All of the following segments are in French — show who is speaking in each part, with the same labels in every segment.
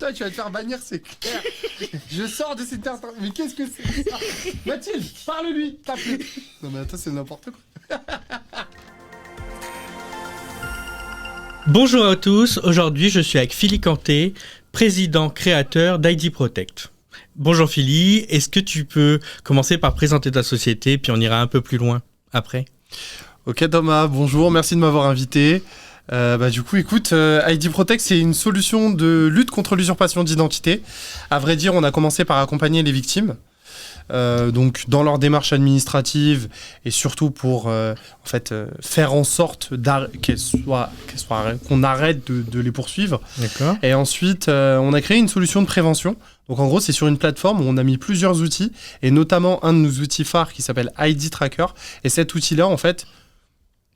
Speaker 1: toi, tu vas te faire bannir, c'est clair. Je sors de cette interview. Mais qu'est-ce que c'est ça? Mathilde, parle-lui, tape-le. Non mais attends, c'est n'importe quoi.
Speaker 2: Bonjour à tous, aujourd'hui je suis avec Philly Canté, président créateur d'ID Protect. Bonjour Philly, est-ce que tu peux commencer par présenter ta société, puis on ira un peu plus loin après?
Speaker 1: Ok Thomas, bonjour, merci de m'avoir invité. Du coup, écoute, ID Protect, c'est une solution de lutte contre l'usurpation d'identité. À vrai dire, on a commencé par accompagner les victimes. Donc dans leur démarche administrative et surtout pour faire en sorte qu'on arrête de les poursuivre.
Speaker 2: D'accord.
Speaker 1: Et ensuite, on a créé une solution de prévention. Donc en gros, c'est sur une plateforme où on a mis plusieurs outils et notamment un de nos outils phares qui s'appelle ID Tracker. Et cet outil-là, en fait,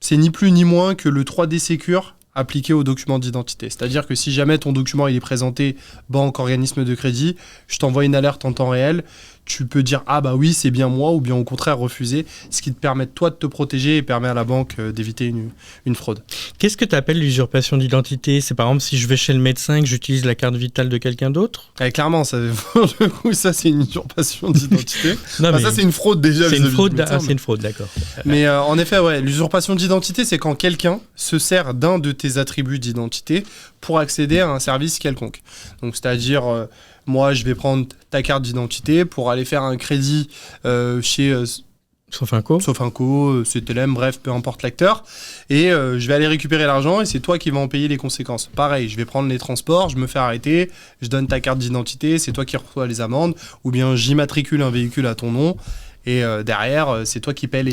Speaker 1: c'est ni plus ni moins que le 3D Secure appliqué aux documents d'identité. C'est-à-dire que si jamais ton document il est présenté banque, organisme de crédit, je t'envoie une alerte en temps réel, tu peux dire « Ah bah oui, c'est bien moi » ou bien au contraire refuser, ce qui te permet toi de te protéger et permet à la banque d'éviter une fraude.
Speaker 2: Qu'est-ce que tu appelles l'usurpation d'identité? C'est par exemple si je vais chez le médecin et que j'utilise la carte vitale de quelqu'un d'autre?
Speaker 1: Clairement, ça c'est une usurpation d'identité.
Speaker 2: Non,
Speaker 1: ça c'est une fraude déjà.
Speaker 2: C'est une fraude, c'est une fraude, d'accord.
Speaker 1: Mais en effet, ouais, l'usurpation d'identité, c'est quand quelqu'un se sert d'un de tes attributs d'identité pour accéder à un service quelconque. Donc c'est-à-dire... moi, je vais prendre ta carte d'identité pour aller faire un crédit chez
Speaker 2: Sofinco,
Speaker 1: CTLM, bref, peu importe l'acteur. Et je vais aller récupérer l'argent et c'est toi qui vas en payer les conséquences. Pareil, je vais prendre les transports, je me fais arrêter, je donne ta carte d'identité, c'est toi qui reçois les amendes. Ou bien j'immatricule un véhicule à ton nom et derrière, c'est toi qui paies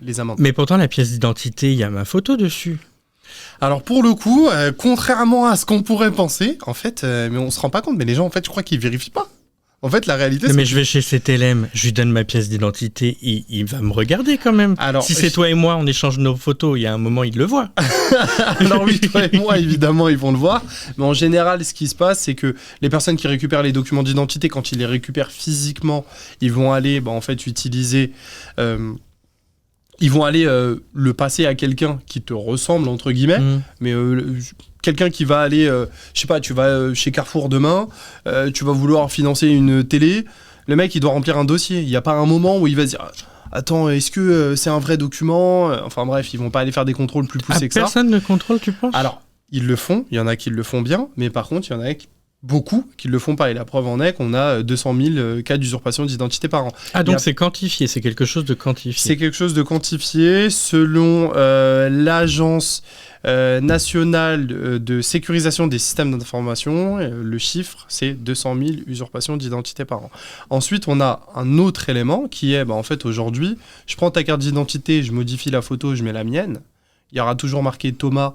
Speaker 1: les amendes.
Speaker 2: Mais pourtant, la pièce d'identité, il y a ma photo dessus.
Speaker 1: Alors pour le coup, contrairement à ce qu'on pourrait penser, en fait, mais on se rend pas compte, mais les gens, en fait, je crois qu'ils vérifient pas. En fait, la réalité,
Speaker 2: mais je vais chez CTLM, je lui donne ma pièce d'identité, il va me regarder quand même.
Speaker 1: Alors,
Speaker 2: si c'est toi et moi, on échange nos photos, il y a un moment, il le voit.
Speaker 1: Alors oui, toi et moi, évidemment, ils vont le voir. Mais en général, ce qui se passe, c'est que les personnes qui récupèrent les documents d'identité, quand ils les récupèrent physiquement, ils vont aller, utiliser... ils vont aller le passer à quelqu'un qui te ressemble, entre guillemets, mais quelqu'un qui va aller, je sais pas, tu vas chez Carrefour demain, tu vas vouloir financer une télé, le mec, il doit remplir un dossier. Il n'y a pas un moment où il va se dire « Attends, est-ce que c'est un vrai document ?» Enfin bref, ils vont pas aller faire des contrôles plus poussés que ça.
Speaker 2: Personne ne contrôle, tu penses?
Speaker 1: Alors, ils le font, il y en a qui le font bien, mais par contre, il y en a beaucoup qui ne le font pas. Et la preuve en est qu'on a 200 000 cas d'usurpation d'identité par an.
Speaker 2: Ah, donc c'est quantifié, c'est quelque chose de quantifié.
Speaker 1: C'est quelque chose de quantifié selon l'Agence nationale de sécurisation des systèmes d'information. Le chiffre, c'est 200 000 usurpations d'identité par an. Ensuite, on a un autre élément qui est, en fait, aujourd'hui, je prends ta carte d'identité, je modifie la photo, je mets la mienne. Il y aura toujours marqué Thomas...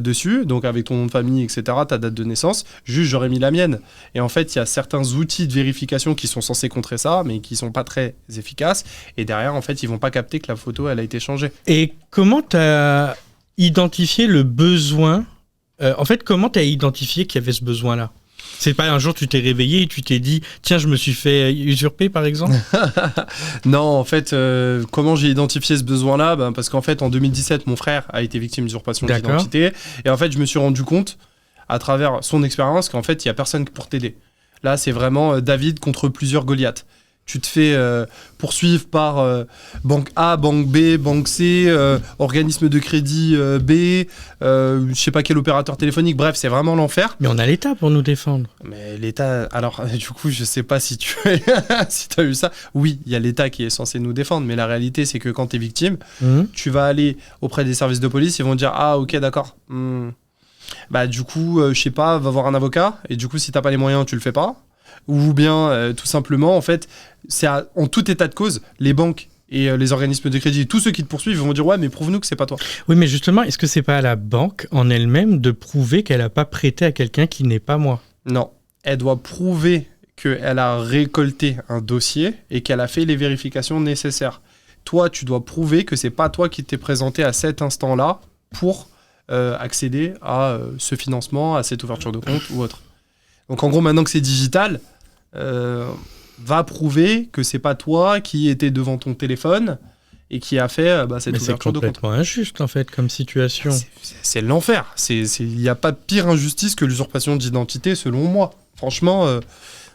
Speaker 1: dessus, donc avec ton nom de famille, etc., ta date de naissance, juste j'aurais mis la mienne. Et en fait, il y a certains outils de vérification qui sont censés contrer ça, mais qui sont pas très efficaces. Et derrière, en fait, ils vont pas capter que la photo, elle a été changée.
Speaker 2: Et comment tu as identifié le besoin comment tu as identifié qu'il y avait ce besoin-là? C'est pas un jour tu t'es réveillé et tu t'es dit tiens, je me suis fait usurper par exemple?
Speaker 1: Non, en fait, comment j'ai identifié ce besoin-là? Parce qu'en fait, en 2017, mon frère a été victime d'usurpation d'identité. Et en fait, je me suis rendu compte, à travers son expérience, qu'en fait, il n'y a personne pour t'aider. Là, c'est vraiment David contre plusieurs Goliaths. Tu te fais poursuivre par banque A, banque B, banque C, organisme de crédit B, je sais pas quel opérateur téléphonique, bref, c'est vraiment l'enfer.
Speaker 2: Mais on a l'État pour nous défendre.
Speaker 1: Mais l'État, alors du coup, je sais pas si tu as vu ça. Oui, il y a l'État qui est censé nous défendre, mais la réalité, c'est que quand tu es victime, tu vas aller auprès des services de police, ils vont te dire « Ah, ok, d'accord. Du coup, je sais pas, va voir un avocat, et du coup, si t'as pas les moyens, tu le fais pas. » Ou bien, tout simplement, en fait, en tout état de cause, les banques et les organismes de crédit, tous ceux qui te poursuivent vont dire « Ouais, mais prouve-nous que c'est pas toi. »
Speaker 2: Oui, mais justement, est-ce que c'est pas à la banque en elle-même de prouver qu'elle a pas prêté à quelqu'un qui n'est pas moi?
Speaker 1: Non, elle doit prouver qu'elle a récolté un dossier et qu'elle a fait les vérifications nécessaires. Toi, tu dois prouver que c'est pas toi qui t'es présenté à cet instant-là pour accéder à ce financement, à cette ouverture de compte ou autre. Donc en gros, maintenant que c'est digital, va prouver que c'est pas toi qui étais devant ton téléphone et qui a fait cette
Speaker 2: Mais c'est
Speaker 1: ouverture de compte.
Speaker 2: complètement injuste, en fait, comme situation.
Speaker 1: C'est l'enfer. Il n'y a pas pire injustice que l'usurpation d'identité, selon moi. Franchement,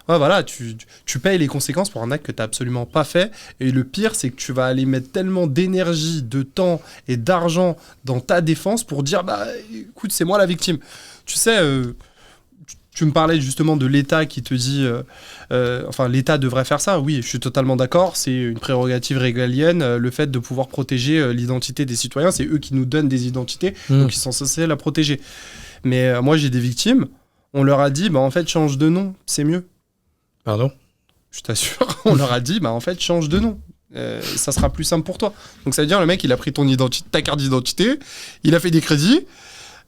Speaker 1: voilà, tu payes les conséquences pour un acte que tu n'as absolument pas fait. Et le pire, c'est que tu vas aller mettre tellement d'énergie, de temps et d'argent dans ta défense pour dire, écoute, c'est moi la victime. Tu sais, tu me parlais justement de l'État qui te dit, l'État devrait faire ça. Oui, je suis totalement d'accord. C'est une prérogative régalienne, le fait de pouvoir protéger l'identité des citoyens. C'est eux qui nous donnent des identités, donc ils sont censés la protéger. Mais moi, j'ai des victimes. On leur a dit, en fait, change de nom, c'est mieux.
Speaker 2: Pardon ?
Speaker 1: Je t'assure, on leur a dit, en fait, change de nom. Ça sera plus simple pour toi. Donc ça veut dire, le mec, il a pris ta carte d'identité, il a fait des crédits,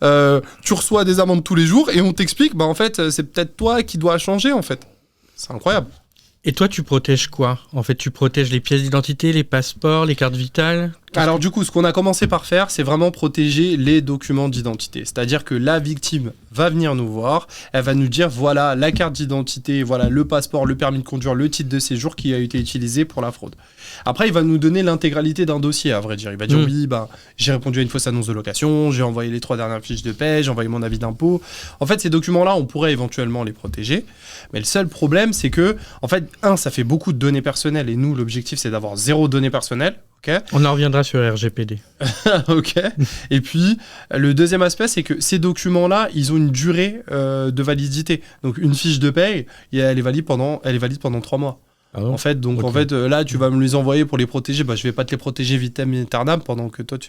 Speaker 1: tu reçois des amendes tous les jours et on t'explique, en fait, c'est peut-être toi qui dois changer, en fait. C'est incroyable.
Speaker 2: Et toi, tu protèges quoi ? En fait, tu protèges les pièces d'identité, les passeports, les cartes vitales ?
Speaker 1: Alors du coup, ce qu'on a commencé par faire, c'est vraiment protéger les documents d'identité. C'est-à-dire que la victime va venir nous voir, elle va nous dire, voilà la carte d'identité, voilà le passeport, le permis de conduire, le titre de séjour qui a été utilisé pour la fraude. Après, il va nous donner l'intégralité d'un dossier, à vrai dire. Il va dire, oui, j'ai répondu à une fausse annonce de location, j'ai envoyé les 3 dernières fiches de paie, j'ai envoyé mon avis d'impôt. En fait, ces documents-là, on pourrait éventuellement les protéger. Mais le seul problème, c'est que, en fait, ça fait beaucoup de données personnelles. Et nous, l'objectif, c'est d'avoir 0 données personnelles. Okay.
Speaker 2: On en reviendra sur RGPD.
Speaker 1: Ok. Et puis, le deuxième aspect, c'est que ces documents-là, ils ont une durée de validité. Donc, une fiche de paye, elle est valide pendant 3 mois. Ah en fait, là, tu vas me les envoyer pour les protéger. Je vais pas te les protéger vitam aeternam pendant que toi,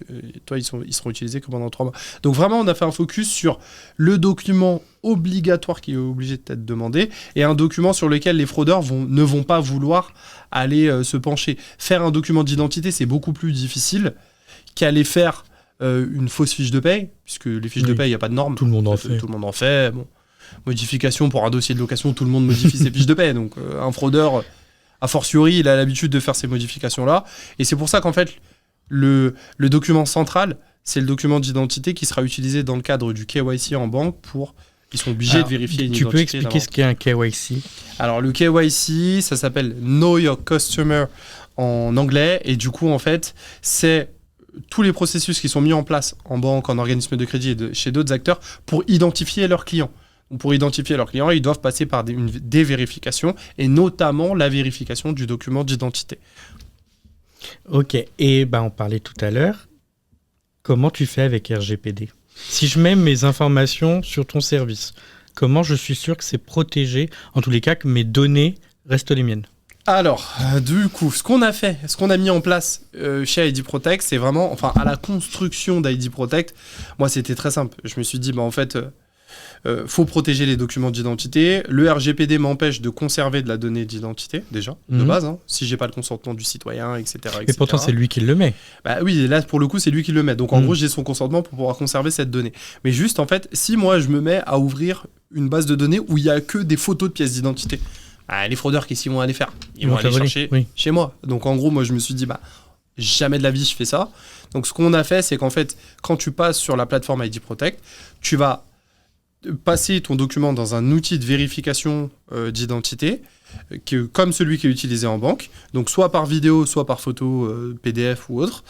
Speaker 1: ils seront utilisés que pendant 3 mois. Donc vraiment, on a fait un focus sur le document obligatoire qui est obligé d'être demandé et un document sur lequel les fraudeurs ne vont pas vouloir aller se pencher. Faire un document d'identité, c'est beaucoup plus difficile qu'aller faire une fausse fiche de paye, puisque les fiches de paye, il n'y a pas de normes.
Speaker 2: Tout le monde en fait.
Speaker 1: Tout le monde en fait. Bon. Modification pour un dossier de location, tout le monde modifie ses fiches de paye. Donc un fraudeur... A fortiori, il a l'habitude de faire ces modifications-là. Et c'est pour ça qu'en fait, le document central, c'est le document d'identité qui sera utilisé dans le cadre du KYC en banque pour... Ils sont obligés de vérifier une identité.
Speaker 2: Tu peux expliquer ce qu'est un KYC ?
Speaker 1: Alors, le KYC, ça s'appelle Know Your Customer en anglais. Et du coup, en fait, c'est tous les processus qui sont mis en place en banque, en organisme de crédit et chez d'autres acteurs pour identifier leurs clients. Pour identifier leurs clients, ils doivent passer par des vérifications, et notamment la vérification du document d'identité.
Speaker 2: Ok, et on parlait tout à l'heure. Comment tu fais avec RGPD ? Si je mets mes informations sur ton service, comment je suis sûr que c'est protégé, en tous les cas que mes données restent les miennes ?
Speaker 1: Alors, du coup, ce qu'on a mis en place chez ID Protect, c'est vraiment, à la construction d'ID Protect, moi c'était très simple. Je me suis dit, en fait... faut protéger les documents d'identité. Le RGPD m'empêche de conserver de la donnée d'identité, déjà, de base, si j'ai pas le consentement du citoyen, etc.
Speaker 2: Et pourtant, c'est lui qui le met.
Speaker 1: Oui, là, pour le coup, c'est lui qui le met. Donc, en gros, j'ai son consentement pour pouvoir conserver cette donnée. Mais juste, en fait, si moi, je me mets à ouvrir une base de données où il n'y a que des photos de pièces d'identité, les fraudeurs, qu'est-ce qu'ils vont aller faire ? Ils vont aller chercher chez moi. Donc, en gros, moi, je me suis dit, jamais de la vie, je fais ça. Donc, ce qu'on a fait, c'est qu'en fait, quand tu passes sur la plateforme ID Protect, tu vas passer ton document dans un outil de vérification d'identité, comme celui qui est utilisé en banque, donc soit par vidéo, soit par photo, PDF ou autre.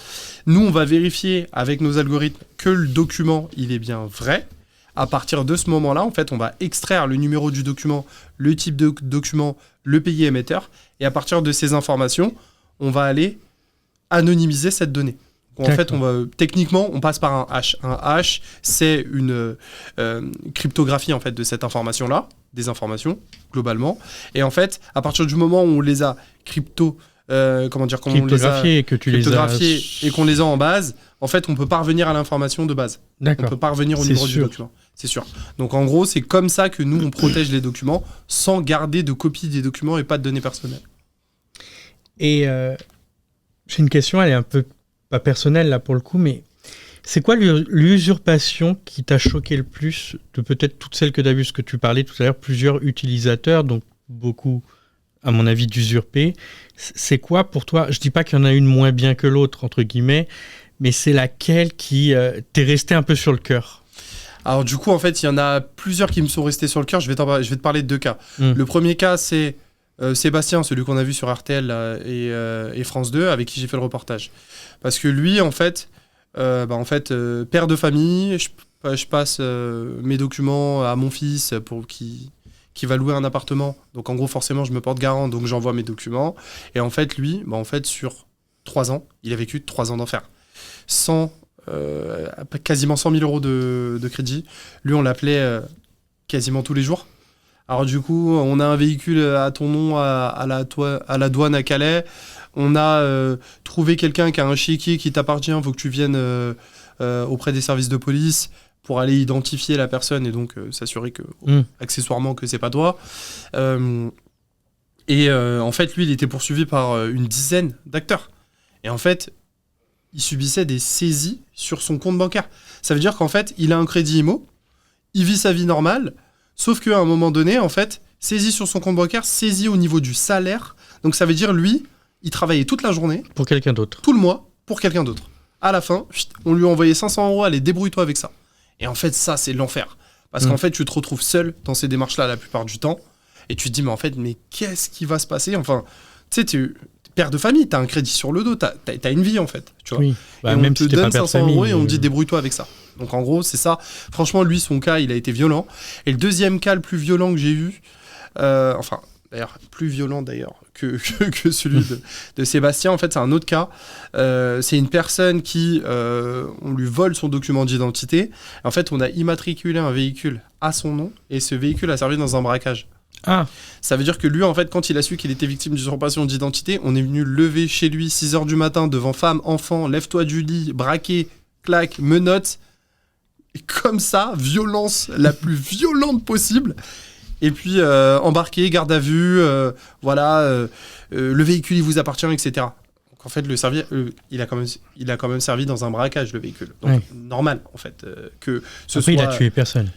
Speaker 1: Nous, on va vérifier avec nos algorithmes que le document, il est bien vrai. À partir de ce moment-là, en fait, on va extraire le numéro du document, le type de document, le pays émetteur, et à partir de ces informations, on va aller anonymiser cette donnée. En fait, techniquement, on passe par un hash. Un hash, c'est une cryptographie en fait de cette information-là, des informations globalement. Et en fait, à partir du moment où on les a cryptographiées et qu'on les a en base, en fait, on peut pas revenir à l'information de base.
Speaker 2: D'accord.
Speaker 1: On peut pas revenir au numéro du document. C'est sûr. Donc en gros, c'est comme ça que nous on protège les documents sans garder de copie des documents et pas de données personnelles.
Speaker 2: Et j'ai une question, elle est un peu pas personnel là pour le coup, mais c'est quoi l'usurpation qui t'a choqué le plus de peut-être toutes celles que tu as vues, ce que tu parlais tout à l'heure, plusieurs utilisateurs, donc beaucoup, à mon avis, d'usurpés. C'est quoi pour toi ? Je dis pas qu'il y en a une moins bien que l'autre, entre guillemets, mais c'est laquelle qui t'est restée un peu sur le cœur ?
Speaker 1: Alors du coup, en fait, il y en a plusieurs qui me sont restés sur le cœur. Je vais te parler de 2 cas. Le premier cas, c'est Sébastien, celui qu'on a vu sur RTL là, et France 2, avec qui j'ai fait le reportage. Parce que lui, en fait, père de famille, je passe mes documents à mon fils pour qui va louer un appartement. Donc en gros, forcément, je me porte garant, donc j'envoie mes documents. Et en fait, lui, sur 3 ans, il a vécu 3 ans d'enfer. Quasiment 100 000 euros de crédit. Lui, on l'appelait quasiment tous les jours. Alors du coup, on a un véhicule à ton nom à la douane à Calais. On a trouvé quelqu'un qui a un chéquier qui t'appartient. Il faut que tu viennes auprès des services de police pour aller identifier la personne et donc s'assurer que, accessoirement, que c'est pas toi. En fait, lui, il était poursuivi par une dizaine d'acteurs. Et en fait, il subissait des saisies sur son compte bancaire. Ça veut dire qu'en fait, il a un crédit IMO, il vit sa vie normale, sauf qu'à un moment donné, en fait, saisie sur son compte bancaire, saisie au niveau du salaire. Donc ça veut dire, lui, il travaillait toute la journée.
Speaker 2: Pour quelqu'un d'autre.
Speaker 1: Tout le mois, pour quelqu'un d'autre. À la fin, on lui a envoyé 500 €, allez, débrouille-toi avec ça. Et en fait, ça, c'est l'enfer. Parce qu'en fait, tu te retrouves seul dans ces démarches-là la plupart du temps. Et tu te dis, mais qu'est-ce qui va se passer ? Enfin, tu sais, tu père de famille, t'as un crédit sur le dos, t'as une vie, en fait. Tu vois.
Speaker 2: Oui.
Speaker 1: Et
Speaker 2: même
Speaker 1: on te
Speaker 2: si t'es
Speaker 1: donne
Speaker 2: pas père de
Speaker 1: 500 €
Speaker 2: famille,
Speaker 1: et on te dit, débrouille-toi avec ça. Donc en gros, c'est ça. Franchement, lui, son cas, il a été violent. Et le deuxième cas le plus violent que j'ai eu, d'ailleurs, plus violent que celui de Sébastien, en fait, c'est un autre cas. C'est une personne qui, on lui vole son document d'identité. En fait, on a immatriculé un véhicule à son nom et ce véhicule a servi dans un braquage.
Speaker 2: Ah.
Speaker 1: Ça veut dire que lui, en fait, quand il a su qu'il était victime d'usurpation d'identité, on est venu le lever chez lui 6h du matin devant femme, enfant, lève-toi du lit, braqué, claque, menottes. Et comme ça, violence la plus violente possible. Et puis embarqué, garde à vue, le véhicule il vous appartient, etc. Donc en fait, il a quand même servi dans un braquage, le véhicule. Donc normal, en fait, que ce
Speaker 2: Après,
Speaker 1: soit...
Speaker 2: il a tué personne.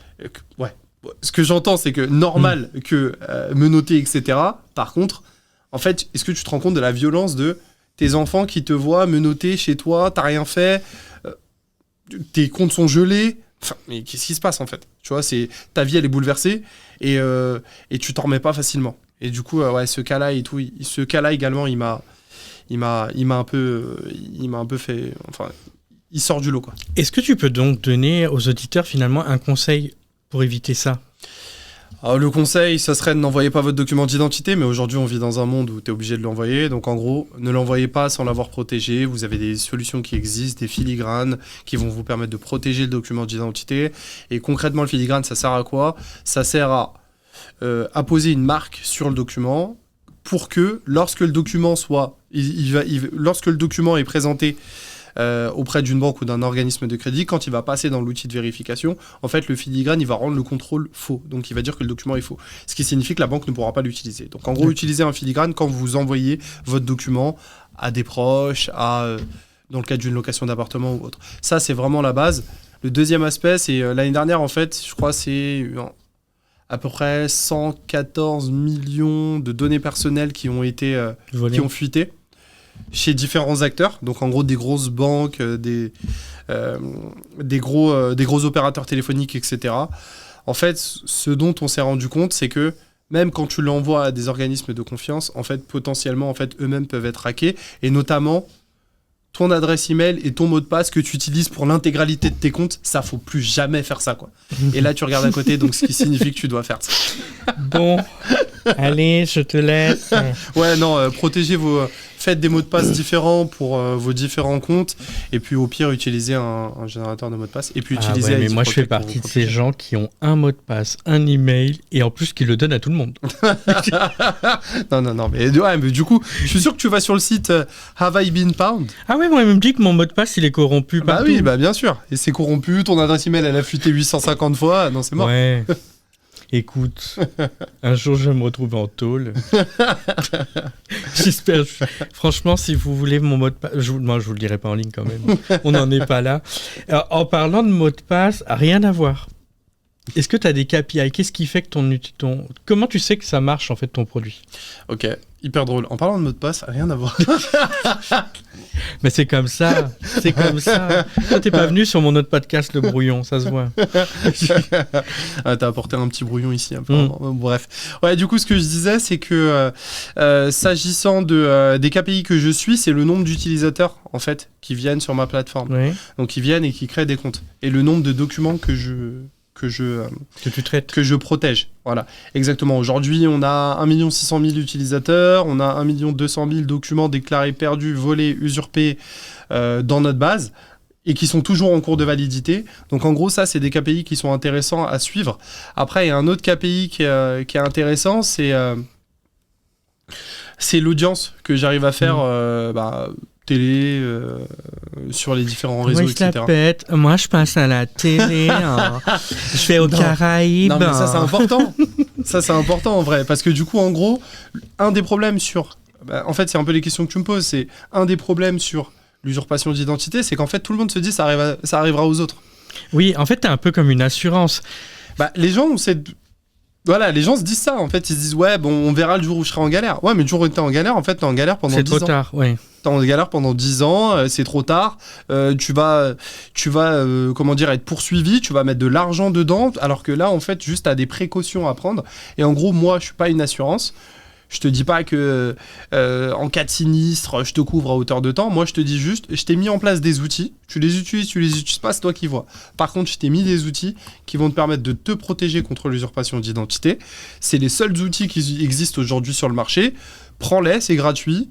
Speaker 1: Ouais. Ce que j'entends, c'est que normal que menotté, etc. Par contre, en fait, est-ce que tu te rends compte de la violence de tes enfants qui te voient menotté chez toi, t'as rien fait, tes comptes sont gelés. Enfin, mais qu'est-ce qui se passe en fait ? Tu vois, ta vie elle est bouleversée et tu t'en remets pas facilement. Et du coup, ce cas-là et tout, ce cas-là également, il m'a un peu fait, enfin, il sort du lot quoi.
Speaker 2: Est-ce que tu peux donc donner aux auditeurs finalement un conseil pour éviter ça ?
Speaker 1: Alors, le conseil, ça serait de n'envoyer pas votre document d'identité, mais aujourd'hui on vit dans un monde où tu es obligé de l'envoyer, donc en gros, ne l'envoyez pas sans l'avoir protégé. Vous avez des solutions qui existent, des filigranes qui vont vous permettre de protéger le document d'identité. Et concrètement, le filigrane, ça sert à quoi ? Ça sert à apposer une marque sur le document pour que lorsque le document lorsque le document est présenté auprès d'une banque ou d'un organisme de crédit, quand il va passer dans l'outil de vérification, en fait, le filigrane, il va rendre le contrôle faux. Donc, il va dire que le document est faux. Ce qui signifie que la banque ne pourra pas l'utiliser. Donc, en gros, utilisez un filigrane quand vous envoyez votre document à des proches, dans le cadre d'une location d'appartement ou autre. Ça, c'est vraiment la base. Le deuxième aspect, c'est l'année dernière, en fait, je crois, c'est à peu près 114 millions de données personnelles qui ont fuité chez différents acteurs, donc en gros des grosses banques, des gros opérateurs téléphoniques, etc. En fait, ce dont on s'est rendu compte, c'est que même quand tu l'envoies à des organismes de confiance, en fait, potentiellement, en fait, eux-mêmes peuvent être hackés, et notamment ton adresse email et ton mot de passe que tu utilises pour l'intégralité de tes comptes, ça, faut plus jamais faire ça, quoi. Et là, tu regardes à côté, donc ce qui signifie que tu dois faire ça.
Speaker 2: Bon, allez, je te laisse.
Speaker 1: Ouais, non, faites des mots de passe différents pour vos différents comptes, et puis au pire, utilisez un générateur de mots de passe, et puis utilisez
Speaker 2: mais moi, je fais partie de ces gens qui ont un mot de passe, un email, et en plus qui le donnent à tout le monde.
Speaker 1: non, mais du coup, je suis sûr que tu vas sur le site Have I Been Pwned.
Speaker 2: Ah ouais, moi, il me dit que mon mot de passe, il est corrompu partout.
Speaker 1: Bah oui, bien sûr. Et c'est corrompu, ton adresse email, elle a fuité 850 fois. Non, c'est mort.
Speaker 2: Ouais. Écoute, un jour, je vais me retrouver en tôle. J'espère. Franchement, si vous voulez mon mot de passe... Moi, je vous le dirai pas en ligne quand même. On n'en est pas là. Alors, en parlant de mot de passe, rien à voir. Est-ce que tu as des KPI? Qu'est-ce qui fait que comment tu sais que ça marche en fait ton produit?
Speaker 1: Ok, hyper drôle. En parlant de mot de passe, rien à voir.
Speaker 2: Mais c'est comme ça, c'est comme ça. Toi, t'es pas venu sur mon autre podcast, Le Brouillon, ça se voit.
Speaker 1: T'as apporté un petit brouillon ici. Bref. Ouais, du coup, ce que je disais, c'est que s'agissant des KPI que je suis, c'est le nombre d'utilisateurs, en fait, qui viennent sur ma plateforme.
Speaker 2: Oui.
Speaker 1: Donc, ils viennent et qui créent des comptes. Et le nombre de documents que
Speaker 2: tu traites.
Speaker 1: Que je protège. Voilà, exactement. Aujourd'hui, on a 1 600 000 utilisateurs, on a 1 200 000 documents déclarés perdus, volés, usurpés dans notre base et qui sont toujours en cours de validité. Donc en gros, ça, c'est des KPI qui sont intéressants à suivre. Après, il y a un autre KPI qui est intéressant, c'est l'audience que j'arrive à faire télé, sur les différents réseaux, etc.
Speaker 2: Moi, je la pète. Moi, je passe à la télé. Je fais aux Caraïbes.
Speaker 1: Non, mais ça, c'est important. Ça, c'est important, en vrai. Parce que du coup, en gros, un des problèmes en fait, c'est un peu les questions que tu me poses. C'est un des problèmes sur l'usurpation d'identité, c'est qu'en fait, tout le monde se dit ça arrivera aux autres.
Speaker 2: Oui, en fait, t'es un peu comme une assurance.
Speaker 1: Les gens ont Voilà, les gens se disent ça, en fait. Ils se disent, ouais, bon, on verra le jour où je serai en galère. Ouais, mais le jour où t'es en galère, en fait, t'es en galère pendant 10 ans.
Speaker 2: C'est trop tard, ouais.
Speaker 1: T'es en galère pendant 10 ans, c'est trop tard. Tu vas être poursuivi, tu vas mettre de l'argent dedans, alors que là, en fait, juste t'as des précautions à prendre. Et en gros, moi, je suis pas une assurance. Je te dis pas que en cas de sinistre, je te couvre à hauteur de temps. Moi, je te dis juste, je t'ai mis en place des outils. Tu les utilises pas, c'est toi qui vois. Par contre, je t'ai mis des outils qui vont te permettre de te protéger contre l'usurpation d'identité. C'est les seuls outils qui existent aujourd'hui sur le marché. Prends-les, c'est gratuit.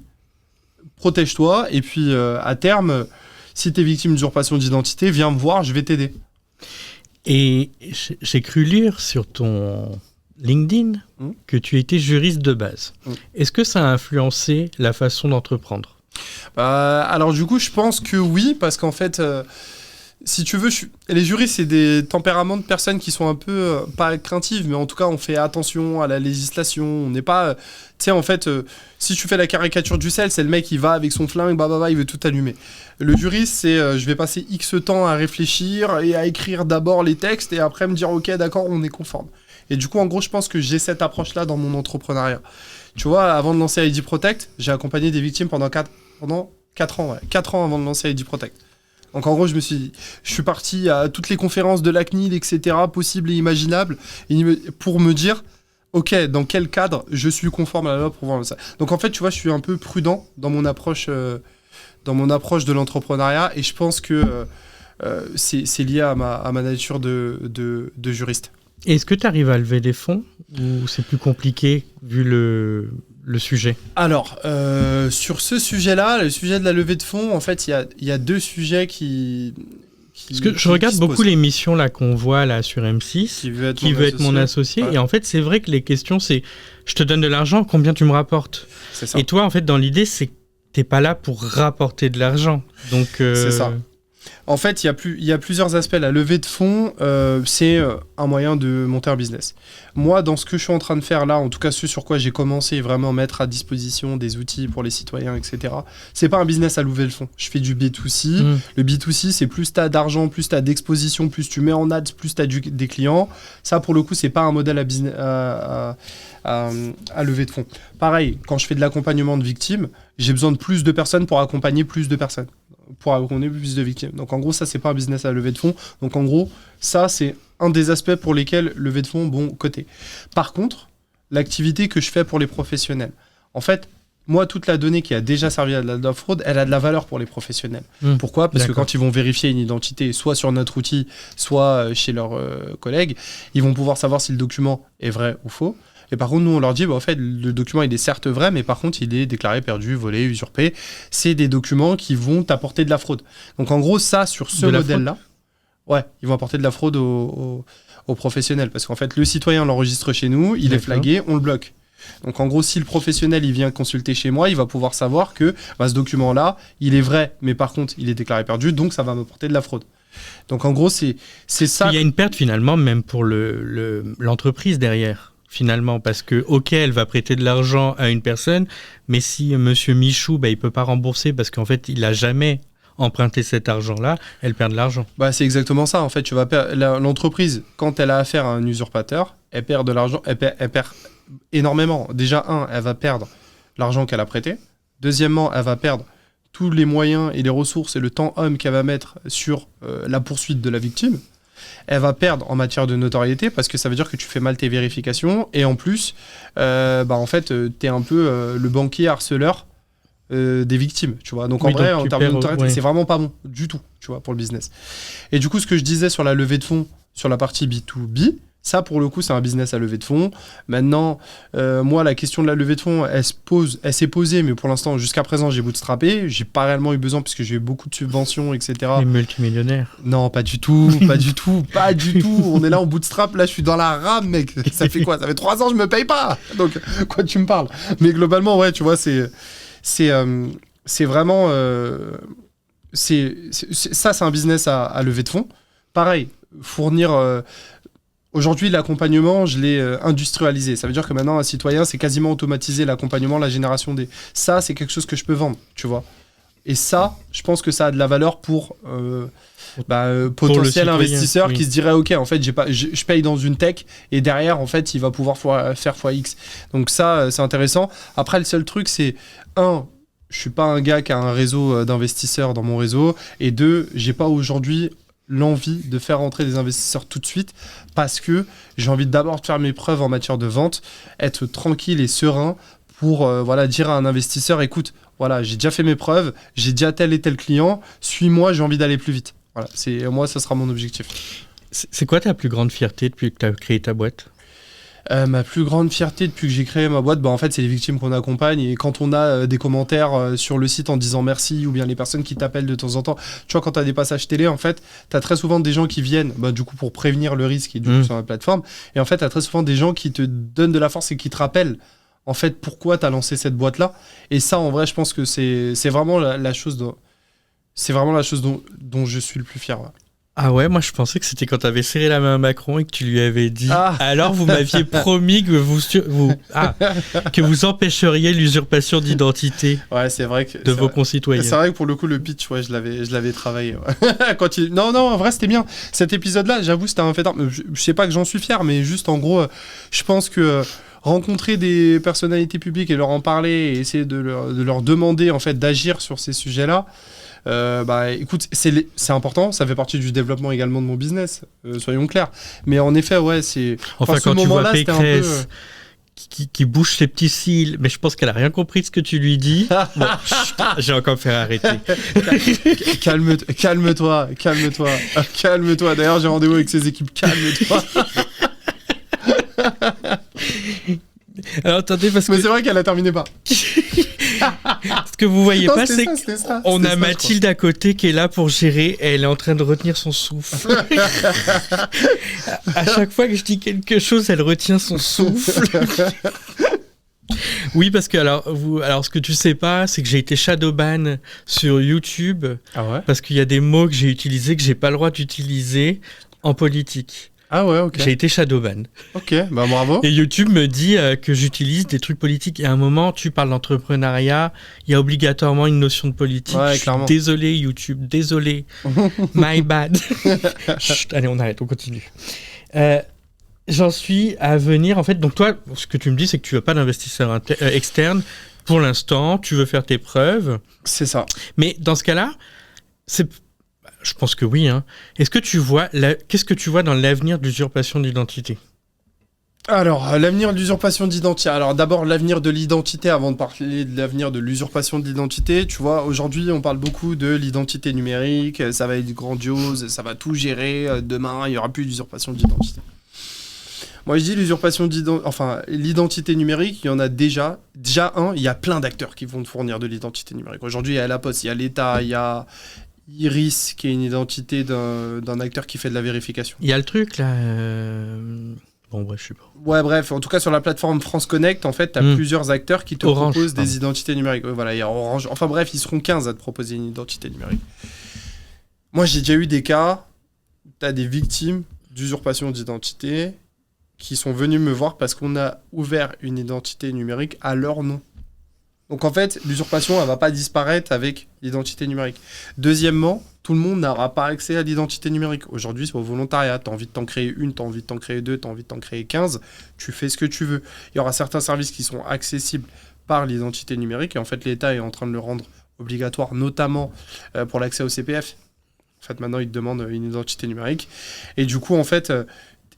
Speaker 1: Protège-toi. Et puis, à terme, si t'es victime d'usurpation d'identité, viens me voir, je vais t'aider.
Speaker 2: Et j'ai cru lire sur ton LinkedIn que tu étais juriste de base. Est-ce que ça a influencé la façon d'entreprendre?
Speaker 1: Alors du coup, je pense que oui, parce qu'en fait, si tu veux, les juristes, c'est des tempéraments de personnes qui sont un peu, pas craintives, mais en tout cas, on fait attention à la législation. On n'est pas... tu sais, en fait, si tu fais la caricature du sel, c'est le mec qui va avec son flingue, il veut tout allumer. Le juriste, c'est je vais passer X temps à réfléchir et à écrire d'abord les textes et après me dire, ok, d'accord, on est conforme. Et du coup, en gros, je pense que j'ai cette approche-là dans mon entrepreneuriat. Tu vois, avant de lancer ID Protect, j'ai accompagné des victimes pendant 4 ans. Ouais. 4 ans avant de lancer ID Protect. Donc en gros, je suis parti à toutes les conférences de la CNIL, etc., possibles et imaginables, pour me dire, ok, dans quel cadre je suis conforme à la loi pour voir ça. Donc en fait, tu vois, je suis un peu prudent dans mon approche de l'entrepreneuriat, et je pense que c'est lié à ma nature de juriste.
Speaker 2: Est-ce que tu arrives à lever des fonds ou c'est plus compliqué vu le sujet?
Speaker 1: Alors, sur ce sujet-là, le sujet de la levée de fonds, en fait, il y a 2 sujets qui
Speaker 2: Parce que je regarde beaucoup l'émission là qu'on voit là sur M6, qui veut être mon associé. Ouais. Et en fait, c'est vrai que les questions, c'est je te donne de l'argent, combien tu me rapportes? C'est ça. Et toi, en fait, dans l'idée, c'est que t'es pas là pour rapporter de l'argent. Donc,
Speaker 1: c'est ça. En fait, il y a plusieurs aspects. La levée de fonds, c'est un moyen de monter un business. Moi, dans ce que je suis en train de faire là, en tout cas ce sur quoi j'ai commencé, vraiment mettre à disposition des outils pour les citoyens, etc., c'est pas un business à lever le fonds. Je fais du B2C. Le B2C, c'est plus tu as d'argent, plus tu as d'exposition, plus tu mets en ads, plus tu as des clients. Ça, pour le coup, c'est pas un modèle à lever de fonds. Pareil, quand je fais de l'accompagnement de victimes, j'ai besoin de plus de personnes pour accompagner plus de personnes, pour accompagner plus de victimes. Donc en gros, ça, c'est pas un business à lever de fonds. Donc en gros, ça, c'est un des aspects pour lesquels lever de fonds, bon côté. Par contre, l'activité que je fais pour les professionnels, en fait, moi, toute la donnée qui a déjà servi à de la fraude, elle a de la valeur pour les professionnels. Pourquoi ? Parce que quand ils vont vérifier une identité, soit sur notre outil, soit chez leurs collègues, ils vont pouvoir savoir si le document est vrai ou faux. Et par contre, nous, on leur dit, en fait, le document, il est certes vrai, mais par contre, il est déclaré perdu, volé, usurpé. C'est des documents qui vont apporter de la fraude. Donc, en gros, ça, sur ce modèle-là, ouais, ils vont apporter de la fraude aux professionnels. Parce qu'en fait, le citoyen l'enregistre chez nous, il est flagué, on le bloque. Donc, en gros, si le professionnel, il vient consulter chez moi, il va pouvoir savoir que ce document-là, il est vrai, mais par contre, il est déclaré perdu, donc ça va m'apporter de la fraude. Donc, en gros, c'est ça.
Speaker 2: Il y a une perte, finalement, même pour l'entreprise derrière. Finalement, parce que, ok, elle va prêter de l'argent à une personne, mais si monsieur Michou, il peut pas rembourser parce qu'en fait, il a jamais emprunter cet argent-là, elle perd de l'argent.
Speaker 1: Bah, c'est exactement ça. En fait, l'entreprise, quand elle a affaire à un usurpateur, elle perd de l'argent, elle perd énormément. Déjà, elle va perdre l'argent qu'elle a prêté. Deuxièmement, elle va perdre tous les moyens et les ressources et le temps homme qu'elle va mettre sur la poursuite de la victime. Elle va perdre en matière de notoriété parce que ça veut dire que tu fais mal tes vérifications et en plus, en fait, t'es un peu le banquier harceleur des victimes, tu vois. Donc en vrai, en termes de notoriété, c'est vraiment pas bon du tout, tu vois, pour le business. Et du coup, ce que je disais sur la levée de fonds, sur la partie B2B, ça, pour le coup, c'est un business à levée de fonds. Maintenant, moi, la question de la levée de fonds, elle s'est posée, mais pour l'instant, jusqu'à présent, j'ai bootstrappé. J'ai pas réellement eu besoin puisque j'ai eu beaucoup de subventions, etc.
Speaker 2: Les multimillionnaires.
Speaker 1: Non, pas du tout, pas du tout, pas du tout. On est là, on bootstrap. Là, je suis dans la rame, mec. Ça fait quoi? Ça fait 3 ans, je me paye pas. Donc, quoi tu me parles? Mais globalement, ouais, tu vois, c'est vraiment... ça, c'est un business à levée de fonds. Pareil, fournir... Aujourd'hui, l'accompagnement, je l'ai industrialisé. Ça veut dire que maintenant, un citoyen, c'est quasiment automatisé l'accompagnement, la génération des... Ça, c'est quelque chose que je peux vendre, tu vois. Et ça, je pense que ça a de la valeur pour potentiel investisseur qui se dirait, OK, en fait, je paye dans une tech et derrière, en fait, il va pouvoir faire x. Donc ça, c'est intéressant. Après, le seul truc, c'est, je suis pas un gars qui a un réseau d'investisseurs dans mon réseau. Et 2, j'ai pas aujourd'hui l'envie de faire rentrer des investisseurs tout de suite parce que j'ai envie d'abord de faire mes preuves en matière de vente, être tranquille et serein pour dire à un investisseur, écoute, voilà, j'ai déjà fait mes preuves, j'ai déjà tel et tel client, suis-moi, j'ai envie d'aller plus vite. Voilà, moi, ça sera mon objectif.
Speaker 2: C'est quoi ta plus grande fierté depuis que tu as créé ta boîte ?
Speaker 1: Ma plus grande fierté depuis que j'ai créé ma boîte, en fait, c'est les victimes qu'on accompagne. Et quand on a des commentaires sur le site en disant merci, ou bien les personnes qui t'appellent de temps en temps, tu vois, quand tu as des passages télé, en fait, tu as très souvent des gens qui viennent, du coup, pour prévenir le risque et du coup, sur la plateforme. Et en fait, tu as très souvent des gens qui te donnent de la force et qui te rappellent, en fait, pourquoi tu as lancé cette boîte-là. Et ça, en vrai, je pense que c'est vraiment la chose dont je suis le plus fier. Ouais.
Speaker 2: Ah ouais, moi je pensais que c'était quand tu avais serré la main à Macron et que tu lui avais dit alors vous m'aviez promis que vous empêcheriez l'usurpation d'identité
Speaker 1: c'est vrai que,
Speaker 2: de vos concitoyens.
Speaker 1: C'est vrai que pour le coup le pitch, je l'avais travaillé. Ouais. Non, en vrai c'était bien. Cet épisode-là, j'avoue, c'était un fait d'armes. Je sais pas que j'en suis fier, mais juste en gros, je pense que rencontrer des personnalités publiques et leur en parler et essayer de leur demander en fait d'agir sur ces sujets-là, écoute, c'est important, ça fait partie du développement également de mon business, soyons clairs. Mais en effet, c'est...
Speaker 2: Enfin, quand tu vois Pécresse qui bouge ses petits cils, mais je pense qu'elle a rien compris de ce que tu lui dis. Bon, j'ai encore fait arrêter.
Speaker 1: Calme-toi. D'ailleurs, j'ai rendez-vous avec ses équipes. Calme-toi.
Speaker 2: Alors attendez, parce que...
Speaker 1: Mais c'est vrai qu'elle a terminé pas.
Speaker 2: Ce que vous voyez pas, c'est qu'on a Mathilde à côté qui est là pour gérer. Elle est en train de retenir son souffle. À chaque fois que je dis quelque chose, elle retient son souffle. Oui, parce que alors ce que tu sais pas, c'est que j'ai été shadowban sur YouTube.
Speaker 1: Ah ouais ?
Speaker 2: Parce qu'il y a des mots que j'ai utilisés que j'ai pas le droit d'utiliser en politique.
Speaker 1: Ah ouais, ok.
Speaker 2: J'ai été shadowban.
Speaker 1: Ok, bravo.
Speaker 2: Et YouTube me dit que j'utilise des trucs politiques. Et à un moment, tu parles d'entrepreneuriat, il y a obligatoirement une notion de politique.
Speaker 1: Ouais, clairement.
Speaker 2: Désolé YouTube, désolé. My bad. Chut, allez, on arrête, on continue. J'en suis à venir, en fait. Donc toi, ce que tu me dis, c'est que tu veux pas d'investisseur externe. Pour l'instant, tu veux faire tes preuves.
Speaker 1: C'est ça.
Speaker 2: Mais dans ce cas-là, je pense que oui. Hein. Qu'est-ce que tu vois dans l'avenir de l'usurpation d'identité ?
Speaker 1: Alors, l'avenir de l'usurpation d'identité. Alors, d'abord, l'avenir de l'identité, avant de parler de l'avenir de l'usurpation de l'identité. Tu vois, aujourd'hui, on parle beaucoup de l'identité numérique. Ça va être grandiose, ça va tout gérer. Demain, il n'y aura plus d'usurpation d'identité. Moi, je dis l'identité numérique, il y en a déjà. Déjà, il y a plein d'acteurs qui vont te fournir de l'identité numérique. Aujourd'hui, il y a la Poste, il y a l'État, il y a Iris, qui est une identité d'un acteur qui fait de la vérification.
Speaker 2: Il y a le truc, là... Bon, bref, je sais pas.
Speaker 1: Ouais, bref, en tout cas, sur la plateforme France Connect, en fait, tu as plusieurs acteurs qui te proposent des identités numériques. Voilà, il y a Orange. Enfin bref, ils seront 15 à te proposer une identité numérique. Moi, j'ai déjà eu des cas, tu as des victimes d'usurpation d'identité qui sont venus me voir parce qu'on a ouvert une identité numérique à leur nom. Donc en fait, l'usurpation, elle va pas disparaître avec l'identité numérique. Deuxièmement, tout le monde n'aura pas accès à l'identité numérique. Aujourd'hui, c'est au volontariat. Tu as envie de t'en créer une, tu as envie de t'en créer deux, tu as envie de t'en créer 15. Tu fais ce que tu veux. Il y aura certains services qui sont accessibles par l'identité numérique. Et en fait, l'État est en train de le rendre obligatoire, notamment pour l'accès au CPF. En fait, maintenant, ils te demandent une identité numérique. Et du coup, en fait...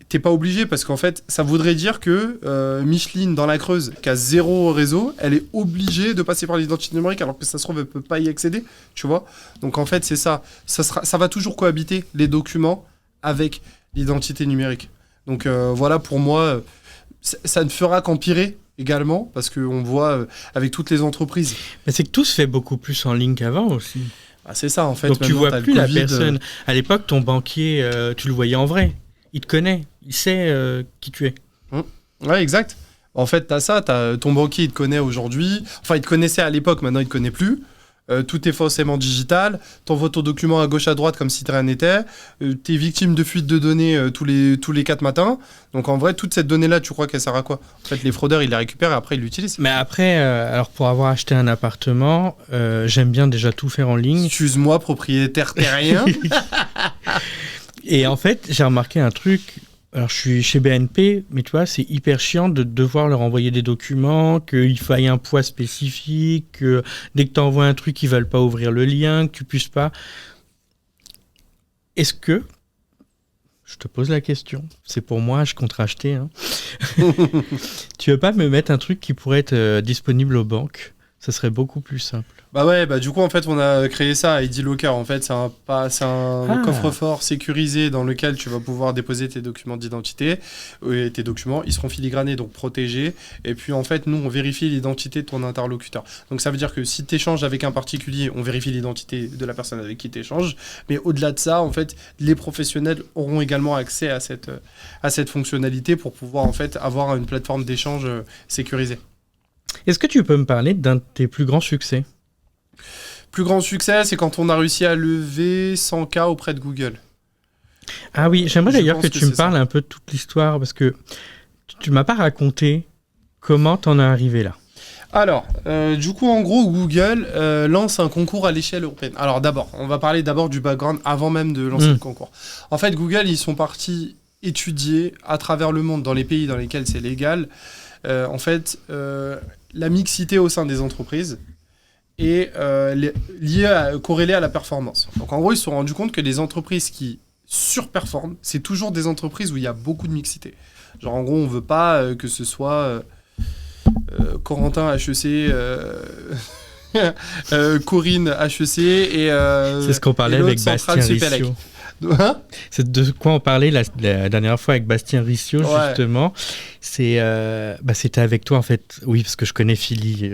Speaker 1: t'es pas obligé parce qu'en fait, ça voudrait dire que Micheline dans la Creuse, qui a 0 réseau, elle est obligée de passer par l'identité numérique alors que ça se trouve, elle peut pas y accéder, tu vois. Donc en fait, c'est ça. Ça va toujours cohabiter les documents avec l'identité numérique. Donc voilà, pour moi, ça ne fera qu'empirer également parce qu'on voit avec toutes les entreprises.
Speaker 2: Mais c'est que tout se fait beaucoup plus en ligne qu'avant aussi.
Speaker 1: Ah, c'est ça en fait.
Speaker 2: Donc tu vois plus la personne. À l'époque, ton banquier, tu le voyais en vrai. Il te connaît, il sait qui tu es.
Speaker 1: Ouais, exact. En fait, t'as ça, ton banquier, il te connaît aujourd'hui. Enfin, il te connaissait à l'époque, maintenant, il te connaît plus. Tout est forcément digital. T'envoies ton document à gauche, à droite, comme si de rien n'était. T'es victime de fuite de données tous les 4 matins. Donc, en vrai, toute cette donnée-là, tu crois qu'elle sert à quoi ? En fait, les fraudeurs, ils la récupèrent et après, ils l'utilisent.
Speaker 2: Mais après, alors pour avoir acheté un appartement, j'aime bien déjà tout faire en ligne.
Speaker 1: Excuse-moi, propriétaire terrien.
Speaker 2: Et en fait, j'ai remarqué un truc. Alors, je suis chez BNP, mais tu vois, c'est hyper chiant de devoir leur envoyer des documents, qu'il faille un poids spécifique, que dès que tu envoies un truc, ils veulent pas ouvrir le lien, que tu puisses pas. Est-ce que, je te pose la question, c'est pour moi, je compte racheter, hein. Tu veux pas me mettre un truc qui pourrait être disponible aux banques ? Ça serait beaucoup plus simple.
Speaker 1: Bah ouais, du coup, en fait, on a créé ça, ID Locker. En fait, c'est un coffre-fort sécurisé dans lequel tu vas pouvoir déposer tes documents d'identité. Et tes documents, ils seront filigranés, donc protégés. Et puis, en fait, nous, on vérifie l'identité de ton interlocuteur. Donc, ça veut dire que si tu échanges avec un particulier, on vérifie l'identité de la personne avec qui tu échanges. Mais au-delà de ça, en fait, les professionnels auront également accès à cette fonctionnalité pour pouvoir, en fait, avoir une plateforme d'échange sécurisée.
Speaker 2: Est-ce que tu peux me parler d'un de tes plus grands succès ?
Speaker 1: Plus grand succès, c'est quand on a réussi à lever 100K auprès de Google.
Speaker 2: Ah oui, j'aimerais d'ailleurs que tu me parles un peu de toute l'histoire, parce que tu ne m'as pas raconté comment t'en es arrivé là.
Speaker 1: Alors, du coup, en gros, Google lance un concours à l'échelle européenne. Alors d'abord, on va parler d'abord du background avant même de lancer le concours. En fait, Google, ils sont partis étudier à travers le monde, dans les pays dans lesquels c'est légal, en fait, la mixité au sein des entreprises est corrélée à la performance. Donc en gros, ils se sont rendus compte que les entreprises qui surperforment, c'est toujours des entreprises où il y a beaucoup de mixité. Genre en gros, on veut pas que ce soit Corentin HEC, Corinne HEC et
Speaker 2: c'est ce qu'on parlait avec Bastien Ricio.
Speaker 1: Hein,
Speaker 2: c'est de quoi on parlait la dernière fois avec Bastien Ricio, justement. C'était avec toi, en fait. Oui, parce que je connais Philly.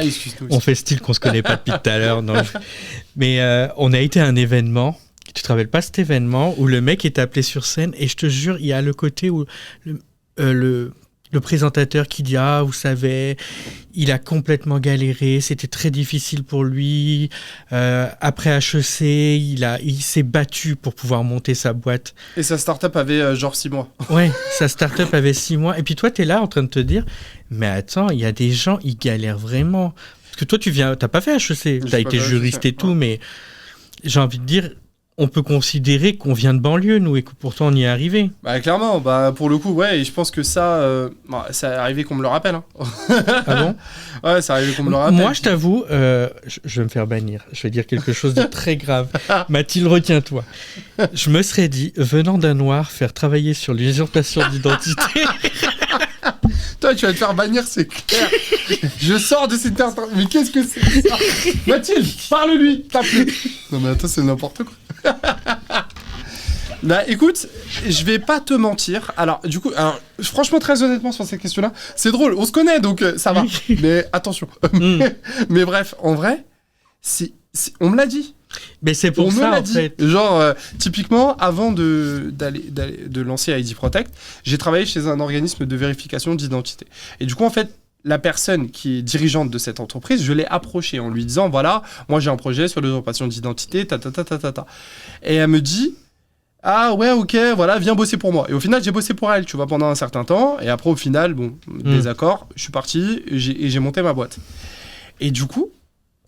Speaker 1: Excuse-nous.
Speaker 2: On fait style qu'on se connaît pas depuis tout à l'heure. Non, mais on a été à un événement. Tu te rappelles pas cet événement où le mec est appelé sur scène et je te jure, il y a le côté où le présentateur qui dit « Ah, vous savez, il a complètement galéré, c'était très difficile pour lui. Après HEC, il s'est battu pour pouvoir monter sa boîte. »
Speaker 1: Et sa start-up avait genre 6 mois.
Speaker 2: Ouais, sa start-up avait 6 mois. Et puis toi, tu es là en train de te dire « Mais attends, il y a des gens, ils galèrent vraiment. » Parce que toi, t'as pas fait HEC, t'as été juriste et tout, mais j'ai envie de dire... On peut considérer qu'on vient de banlieue, nous, et que pourtant on y est arrivé.
Speaker 1: Bah clairement, pour le coup, ouais, et je pense que ça est arrivé qu'on me le rappelle. Hein.
Speaker 2: Ah bon ?
Speaker 1: Ouais, c'est arrivé qu'on me le rappelle.
Speaker 2: Moi, je t'avoue, je vais me faire bannir. Je vais dire quelque chose de très grave. Mathilde, retiens-toi. Je me serais dit, venant d'un noir, faire travailler sur l'usurpation d'identité...
Speaker 1: Toi, tu vas te faire bannir, c'est clair. Je sors de cette terre. Mais qu'est-ce que c'est ça ? Mathilde, parle-lui, tape-le. Non mais attends, c'est n'importe quoi. Bah écoute, je vais pas te mentir. Alors du coup, franchement, très honnêtement sur cette question-là, c'est drôle. On se connaît, donc ça va. Mais attention. Mais bref, en vrai, on me l'a dit.
Speaker 2: Mais c'est pour ça, en fait.
Speaker 1: Genre, typiquement, avant de lancer ID Protect, j'ai travaillé chez un organisme de vérification d'identité. Et du coup, en fait, la personne qui est dirigeante de cette entreprise, je l'ai approchée en lui disant, voilà, moi j'ai un projet sur l'usurpation d'identité, Et elle me dit, ah ouais, ok, voilà, viens bosser pour moi. Et au final, j'ai bossé pour elle, tu vois, pendant un certain temps. Et après, au final, désaccord, je suis parti et j'ai monté ma boîte. Et du coup,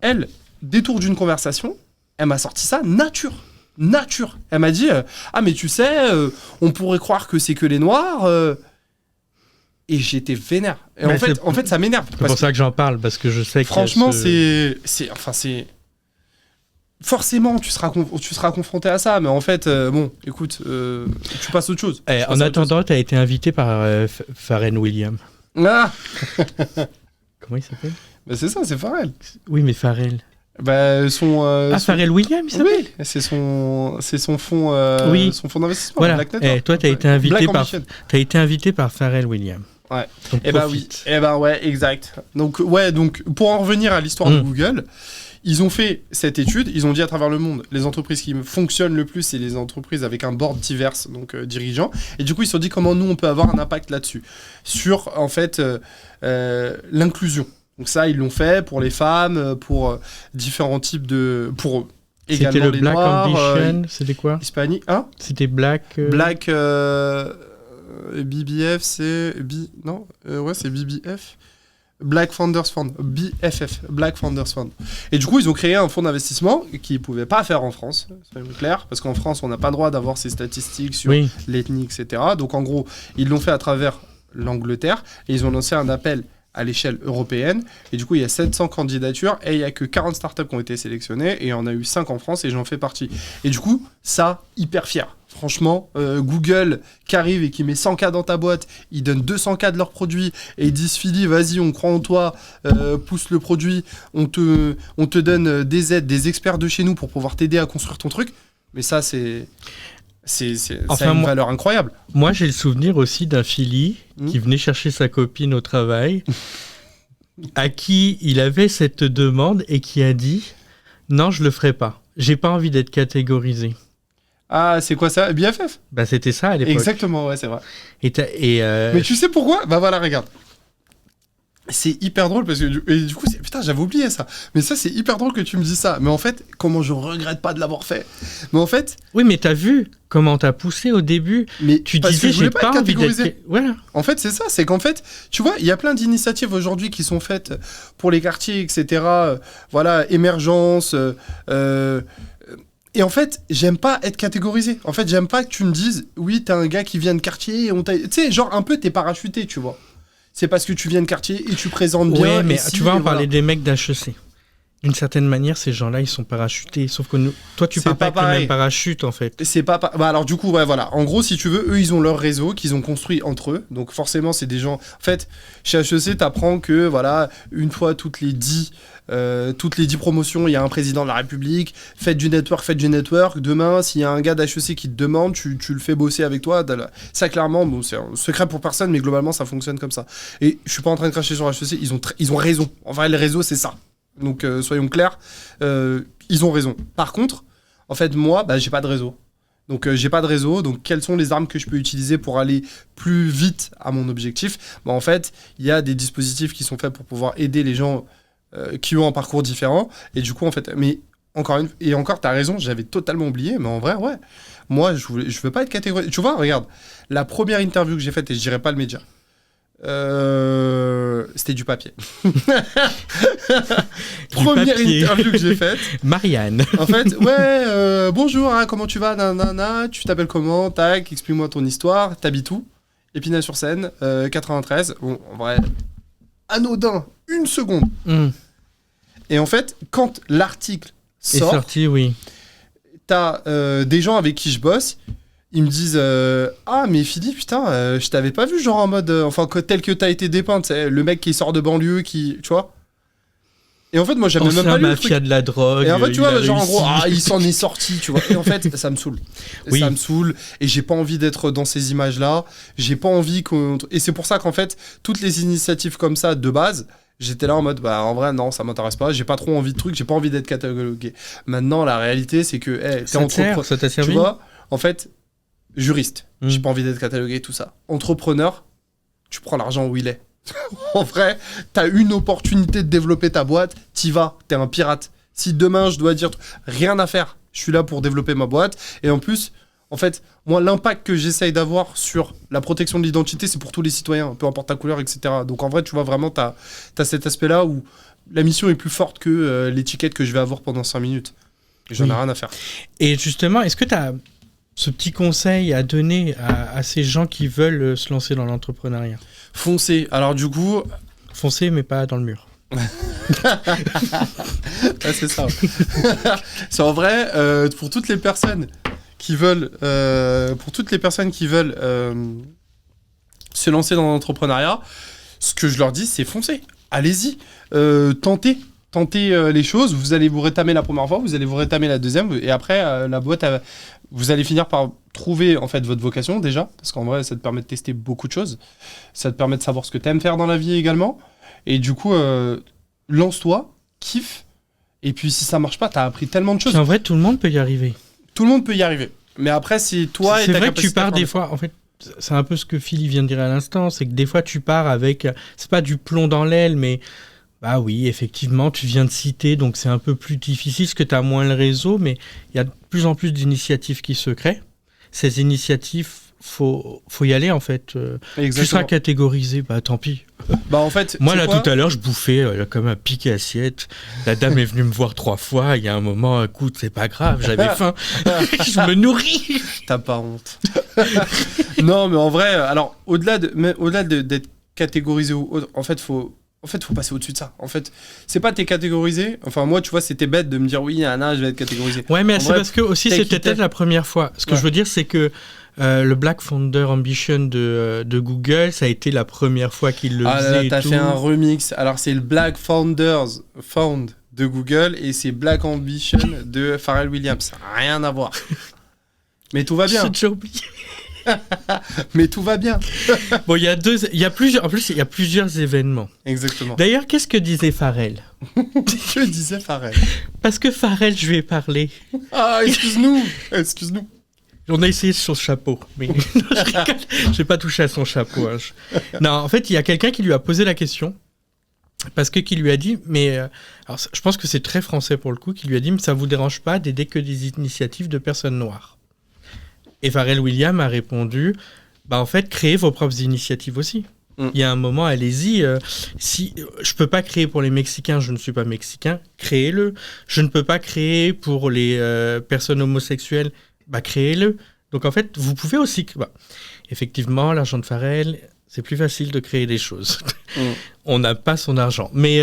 Speaker 1: elle, détour d'une conversation, elle m'a sorti ça nature. Elle m'a dit ah mais tu sais, on pourrait croire que c'est que les noirs. Et j'étais vénère. Et en fait, ça m'énerve.
Speaker 2: C'est pour ça que j'en parle, parce que je sais que
Speaker 1: franchement, c'est forcément tu seras confronté à ça, mais en fait, bon, écoute, tu passes à autre chose.
Speaker 2: En attendant, tu as été invité par Pharrell Williams.
Speaker 1: Ah
Speaker 2: Comment il s'appelle?
Speaker 1: Bah c'est ça, c'est Pharrell.
Speaker 2: Oui, mais Pharrell.
Speaker 1: Bah
Speaker 2: Pharrell Williams, il s'appelle.
Speaker 1: Oui, c'est son fonds,
Speaker 2: oui.
Speaker 1: son fonds d'investissement.
Speaker 2: Voilà.
Speaker 1: Black Network.
Speaker 2: Toi, tu as été invité par Pharrell Williams.
Speaker 1: Ouais.
Speaker 2: Donc,
Speaker 1: et bah oui. Et bah ouais, exact. Donc pour en revenir à l'histoire de Google, ils ont fait cette étude, ils ont dit à travers le monde, les entreprises qui fonctionnent le plus, c'est les entreprises avec un board divers, donc dirigeants. Et du coup, ils se sont dit comment nous, on peut avoir un impact là-dessus. Sur, en fait, l'inclusion. Donc ça, ils l'ont fait pour les femmes, pour différents types de... Pour également
Speaker 2: c'était le
Speaker 1: les
Speaker 2: Black
Speaker 1: Noirs,
Speaker 2: Ambition, c'était quoi?
Speaker 1: Hispanique, hein?
Speaker 2: C'était Black...
Speaker 1: Black... BBF, c'est... Non ouais, c'est BBF. Black Founders Fund. BFF. Black Founders Fund. Et du coup, ils ont créé un fonds d'investissement qu'ils ne pouvaient pas faire en France, soyons clairs, parce qu'en France, on n'a pas le droit d'avoir ces statistiques sur l'ethnie, etc. Donc en gros, ils l'ont fait à travers l'Angleterre et ils ont lancé un appel à l'échelle européenne. Et du coup, il y a 700 candidatures et il n'y a que 40 startups qui ont été sélectionnées et il y en a eu 5 en France et j'en fais partie. Et du coup, ça, hyper fier. Franchement, Google qui arrive et qui met 100K dans ta boîte, ils donnent 200K de leurs produits et ils disent Philly, vas-y, on croit en toi, pousse le produit, on te donne des aides, des experts de chez nous pour pouvoir t'aider à construire ton truc. Mais ça, ça a une valeur incroyable.
Speaker 2: Moi, j'ai le souvenir aussi d'un Philly qui venait chercher sa copine au travail, à qui il avait cette demande et qui a dit « Non, je le ferai pas. J'ai pas envie d'être catégorisé. »
Speaker 1: Ah, c'est quoi ça? BFF?
Speaker 2: Bah, c'était ça à l'époque.
Speaker 1: Exactement, ouais, c'est vrai.
Speaker 2: Mais
Speaker 1: tu sais pourquoi? Bah voilà, regarde. C'est hyper drôle parce que du coup, putain, j'avais oublié ça. Mais ça, c'est hyper drôle que tu me dis ça. Mais en fait, comment je regrette pas de l'avoir fait. Mais en fait...
Speaker 2: Oui, mais t'as vu comment t'as poussé au début.
Speaker 1: Mais
Speaker 2: tu disais, j'ai pas envie d'être...
Speaker 1: Voilà. En fait, c'est ça. C'est qu'en fait, tu vois, il y a plein d'initiatives aujourd'hui qui sont faites pour les quartiers, etc. Voilà, émergence... Et en fait, j'aime pas être catégorisé. En fait, j'aime pas que tu me dises, oui, t'es un gars qui vient de quartier et on t'a... Tu sais, genre, un peu, t'es parachuté, tu vois. C'est parce que tu viens de quartier et tu présentes bien.
Speaker 2: Ouais, mais tu vas en parler des mecs d'HEC. D'une certaine manière, ces gens-là, ils sont parachutés. Sauf que nous, toi, tu pars pas avec le même parachute, en fait.
Speaker 1: C'est pas... Bah alors, du coup, ouais, voilà. En gros, si tu veux, eux, ils ont leur réseau qu'ils ont construit entre eux. Donc, forcément, c'est des gens... En fait, chez HEC, t'apprends que, voilà, une fois toutes les 10 promotions, il y a un président de la République. Faites du network. Demain, s'il y a un gars d'HEC qui te demande, tu le fais bosser avec toi. Ça, clairement, bon, c'est un secret pour personne, mais globalement, ça fonctionne comme ça. Et je suis pas en train de cracher sur HEC. Ils ont raison. En vrai, le réseau, c'est ça. Donc, soyons clairs, ils ont raison. Par contre, en fait, moi, j'ai pas de réseau. Donc, j'ai pas de réseau. Donc, quelles sont les armes que je peux utiliser pour aller plus vite à mon objectif? En fait, il y a des dispositifs qui sont faits pour pouvoir aider les gens qui ont un parcours différent. Et du coup, en fait, mais encore, t'as raison, j'avais totalement oublié. Mais en vrai, ouais. Moi, je veux pas être catégorisé. Tu vois, regarde, la première interview que j'ai faite, et je dirais pas le média, c'était du papier. Première interview que j'ai faite.
Speaker 2: Marianne.
Speaker 1: En fait, ouais, bonjour, hein, comment tu vas, nanana, tu t'appelles comment, tac, explique-moi ton histoire, t'habites où? Épinay-sur-Seine, 93. Bon, en vrai, anodin, 1 seconde. Et en fait, quand l'article sort,
Speaker 2: est sorti, oui.
Speaker 1: T'as des gens avec qui je bosse. Ils me disent ah mais Philippe putain je t'avais pas vu genre en mode tel que t'as été dépeint, le mec qui sort de banlieue qui tu vois. Et en fait moi j'avais même pas lu le truc.
Speaker 2: Mafia de la drogue.
Speaker 1: Et en fait tu vois genre en gros il s'en est sorti tu vois. Et en fait ça me saoule. Ça me saoule et j'ai pas envie d'être dans ces images là. J'ai pas envie et c'est pour ça qu'en fait toutes les initiatives comme ça de base j'étais là en mode en vrai non ça m'intéresse pas, j'ai pas trop envie de trucs, j'ai pas envie d'être catalogué. Maintenant la réalité c'est que t'es entrepreneur,
Speaker 2: ça t'a servi.
Speaker 1: Tu vois en fait juriste, j'ai pas envie d'être catalogué, tout ça. Entrepreneur, tu prends l'argent où il est. En vrai, t'as une opportunité de développer ta boîte, t'y vas, t'es un pirate. Si demain je dois dire rien à faire, je suis là pour développer ma boîte. Et en plus, en fait, moi, l'impact que j'essaye d'avoir sur la protection de l'identité, c'est pour tous les citoyens, peu importe ta couleur, etc. Donc en vrai, tu vois vraiment, t'as cet aspect-là où la mission est plus forte que l'étiquette que je vais avoir pendant 5 minutes. Et j'en ai rien à faire.
Speaker 2: Et justement, est-ce que tu as ce petit conseil à donner à ces gens qui veulent se lancer dans l'entrepreneuriat ?
Speaker 1: Foncez. Alors du coup...
Speaker 2: Foncez, mais pas dans le mur.
Speaker 1: C'est ça. C'est en vrai, pour toutes les personnes qui veulent, se lancer dans l'entrepreneuriat, ce que je leur dis, c'est foncez. Allez-y. Tentez les choses. Vous allez vous rétamer la première fois, vous allez vous rétamer la deuxième, et après, la boîte, vous allez finir par trouver en fait votre vocation déjà, parce qu'en vrai, ça te permet de tester beaucoup de choses. Ça te permet de savoir ce que tu aimes faire dans la vie également. Et du coup, lance-toi, kiffe. Et puis, si ça marche pas, t'as appris tellement de choses.
Speaker 2: En vrai, tout le monde peut y arriver.
Speaker 1: Tout le monde peut y arriver. Mais après, c'est toi et ta capacité.
Speaker 2: C'est vrai que tu pars des fois, en fait, c'est un peu ce que Philly vient de dire à l'instant, c'est que des fois, tu pars avec, c'est pas du plomb dans l'aile, mais bah oui, effectivement, tu viens de citer, donc c'est un peu plus difficile parce que tu as moins le réseau, mais il y a de plus en plus d'initiatives qui se créent. Ces initiatives, faut y aller en fait. Tu seras catégorisé, bah tant pis.
Speaker 1: Bah en fait,
Speaker 2: moi là tout à l'heure je bouffais comme un piqué assiette. La dame est venue me voir 3 fois. Il y a un moment, écoute, c'est pas grave, j'avais faim. Je me nourris.
Speaker 1: T'as pas honte. Non mais en vrai, alors au-delà d'être catégorisé ou autre, en fait faut passer au-dessus de ça. En fait, c'est pas t'es catégorisé. Enfin, moi, tu vois, c'était bête de me dire oui, je vais être catégorisé.
Speaker 2: Ouais, mais c'est parce que aussi, c'était peut-être la première fois. Ce que je veux dire, c'est que le Black Founder Ambition de Google, ça a été la première fois qu'il le faisait.
Speaker 1: T'as fait un remix. Alors, c'est le Black Founders Found de Google et c'est Black Ambition de Pharrell Williams. Rien à voir. Mais tout va bien.
Speaker 2: J'ai déjà oublié.
Speaker 1: Mais tout va bien.
Speaker 2: Bon, il y a plusieurs événements.
Speaker 1: Exactement.
Speaker 2: D'ailleurs, qu'est-ce que disait Pharrell ?
Speaker 1: Que disait Pharrell ?
Speaker 2: Parce que Pharrell, je lui ai parlé.
Speaker 1: Ah, excuse-nous.
Speaker 2: On a essayé sur son chapeau, mais je n'ai pas touché à son chapeau. Hein. Non, en fait, il y a quelqu'un qui lui a posé la question. Parce que qui lui a dit, mais alors, je pense que c'est très français pour le coup, qui lui a dit, mais ça vous dérange pas d'aider que des initiatives de personnes noires ? Et Pharrell Williams a répondu, bah en fait, créez vos propres initiatives aussi. Il y a un moment, allez-y. Si je peux pas créer pour les Mexicains, je ne suis pas mexicain, créez-le. Je ne peux pas créer pour les personnes homosexuelles, bah créez-le. Donc en fait, vous pouvez aussi. Bah, effectivement, l'argent de Pharrell, c'est plus facile de créer des choses. On n'a pas son argent, mais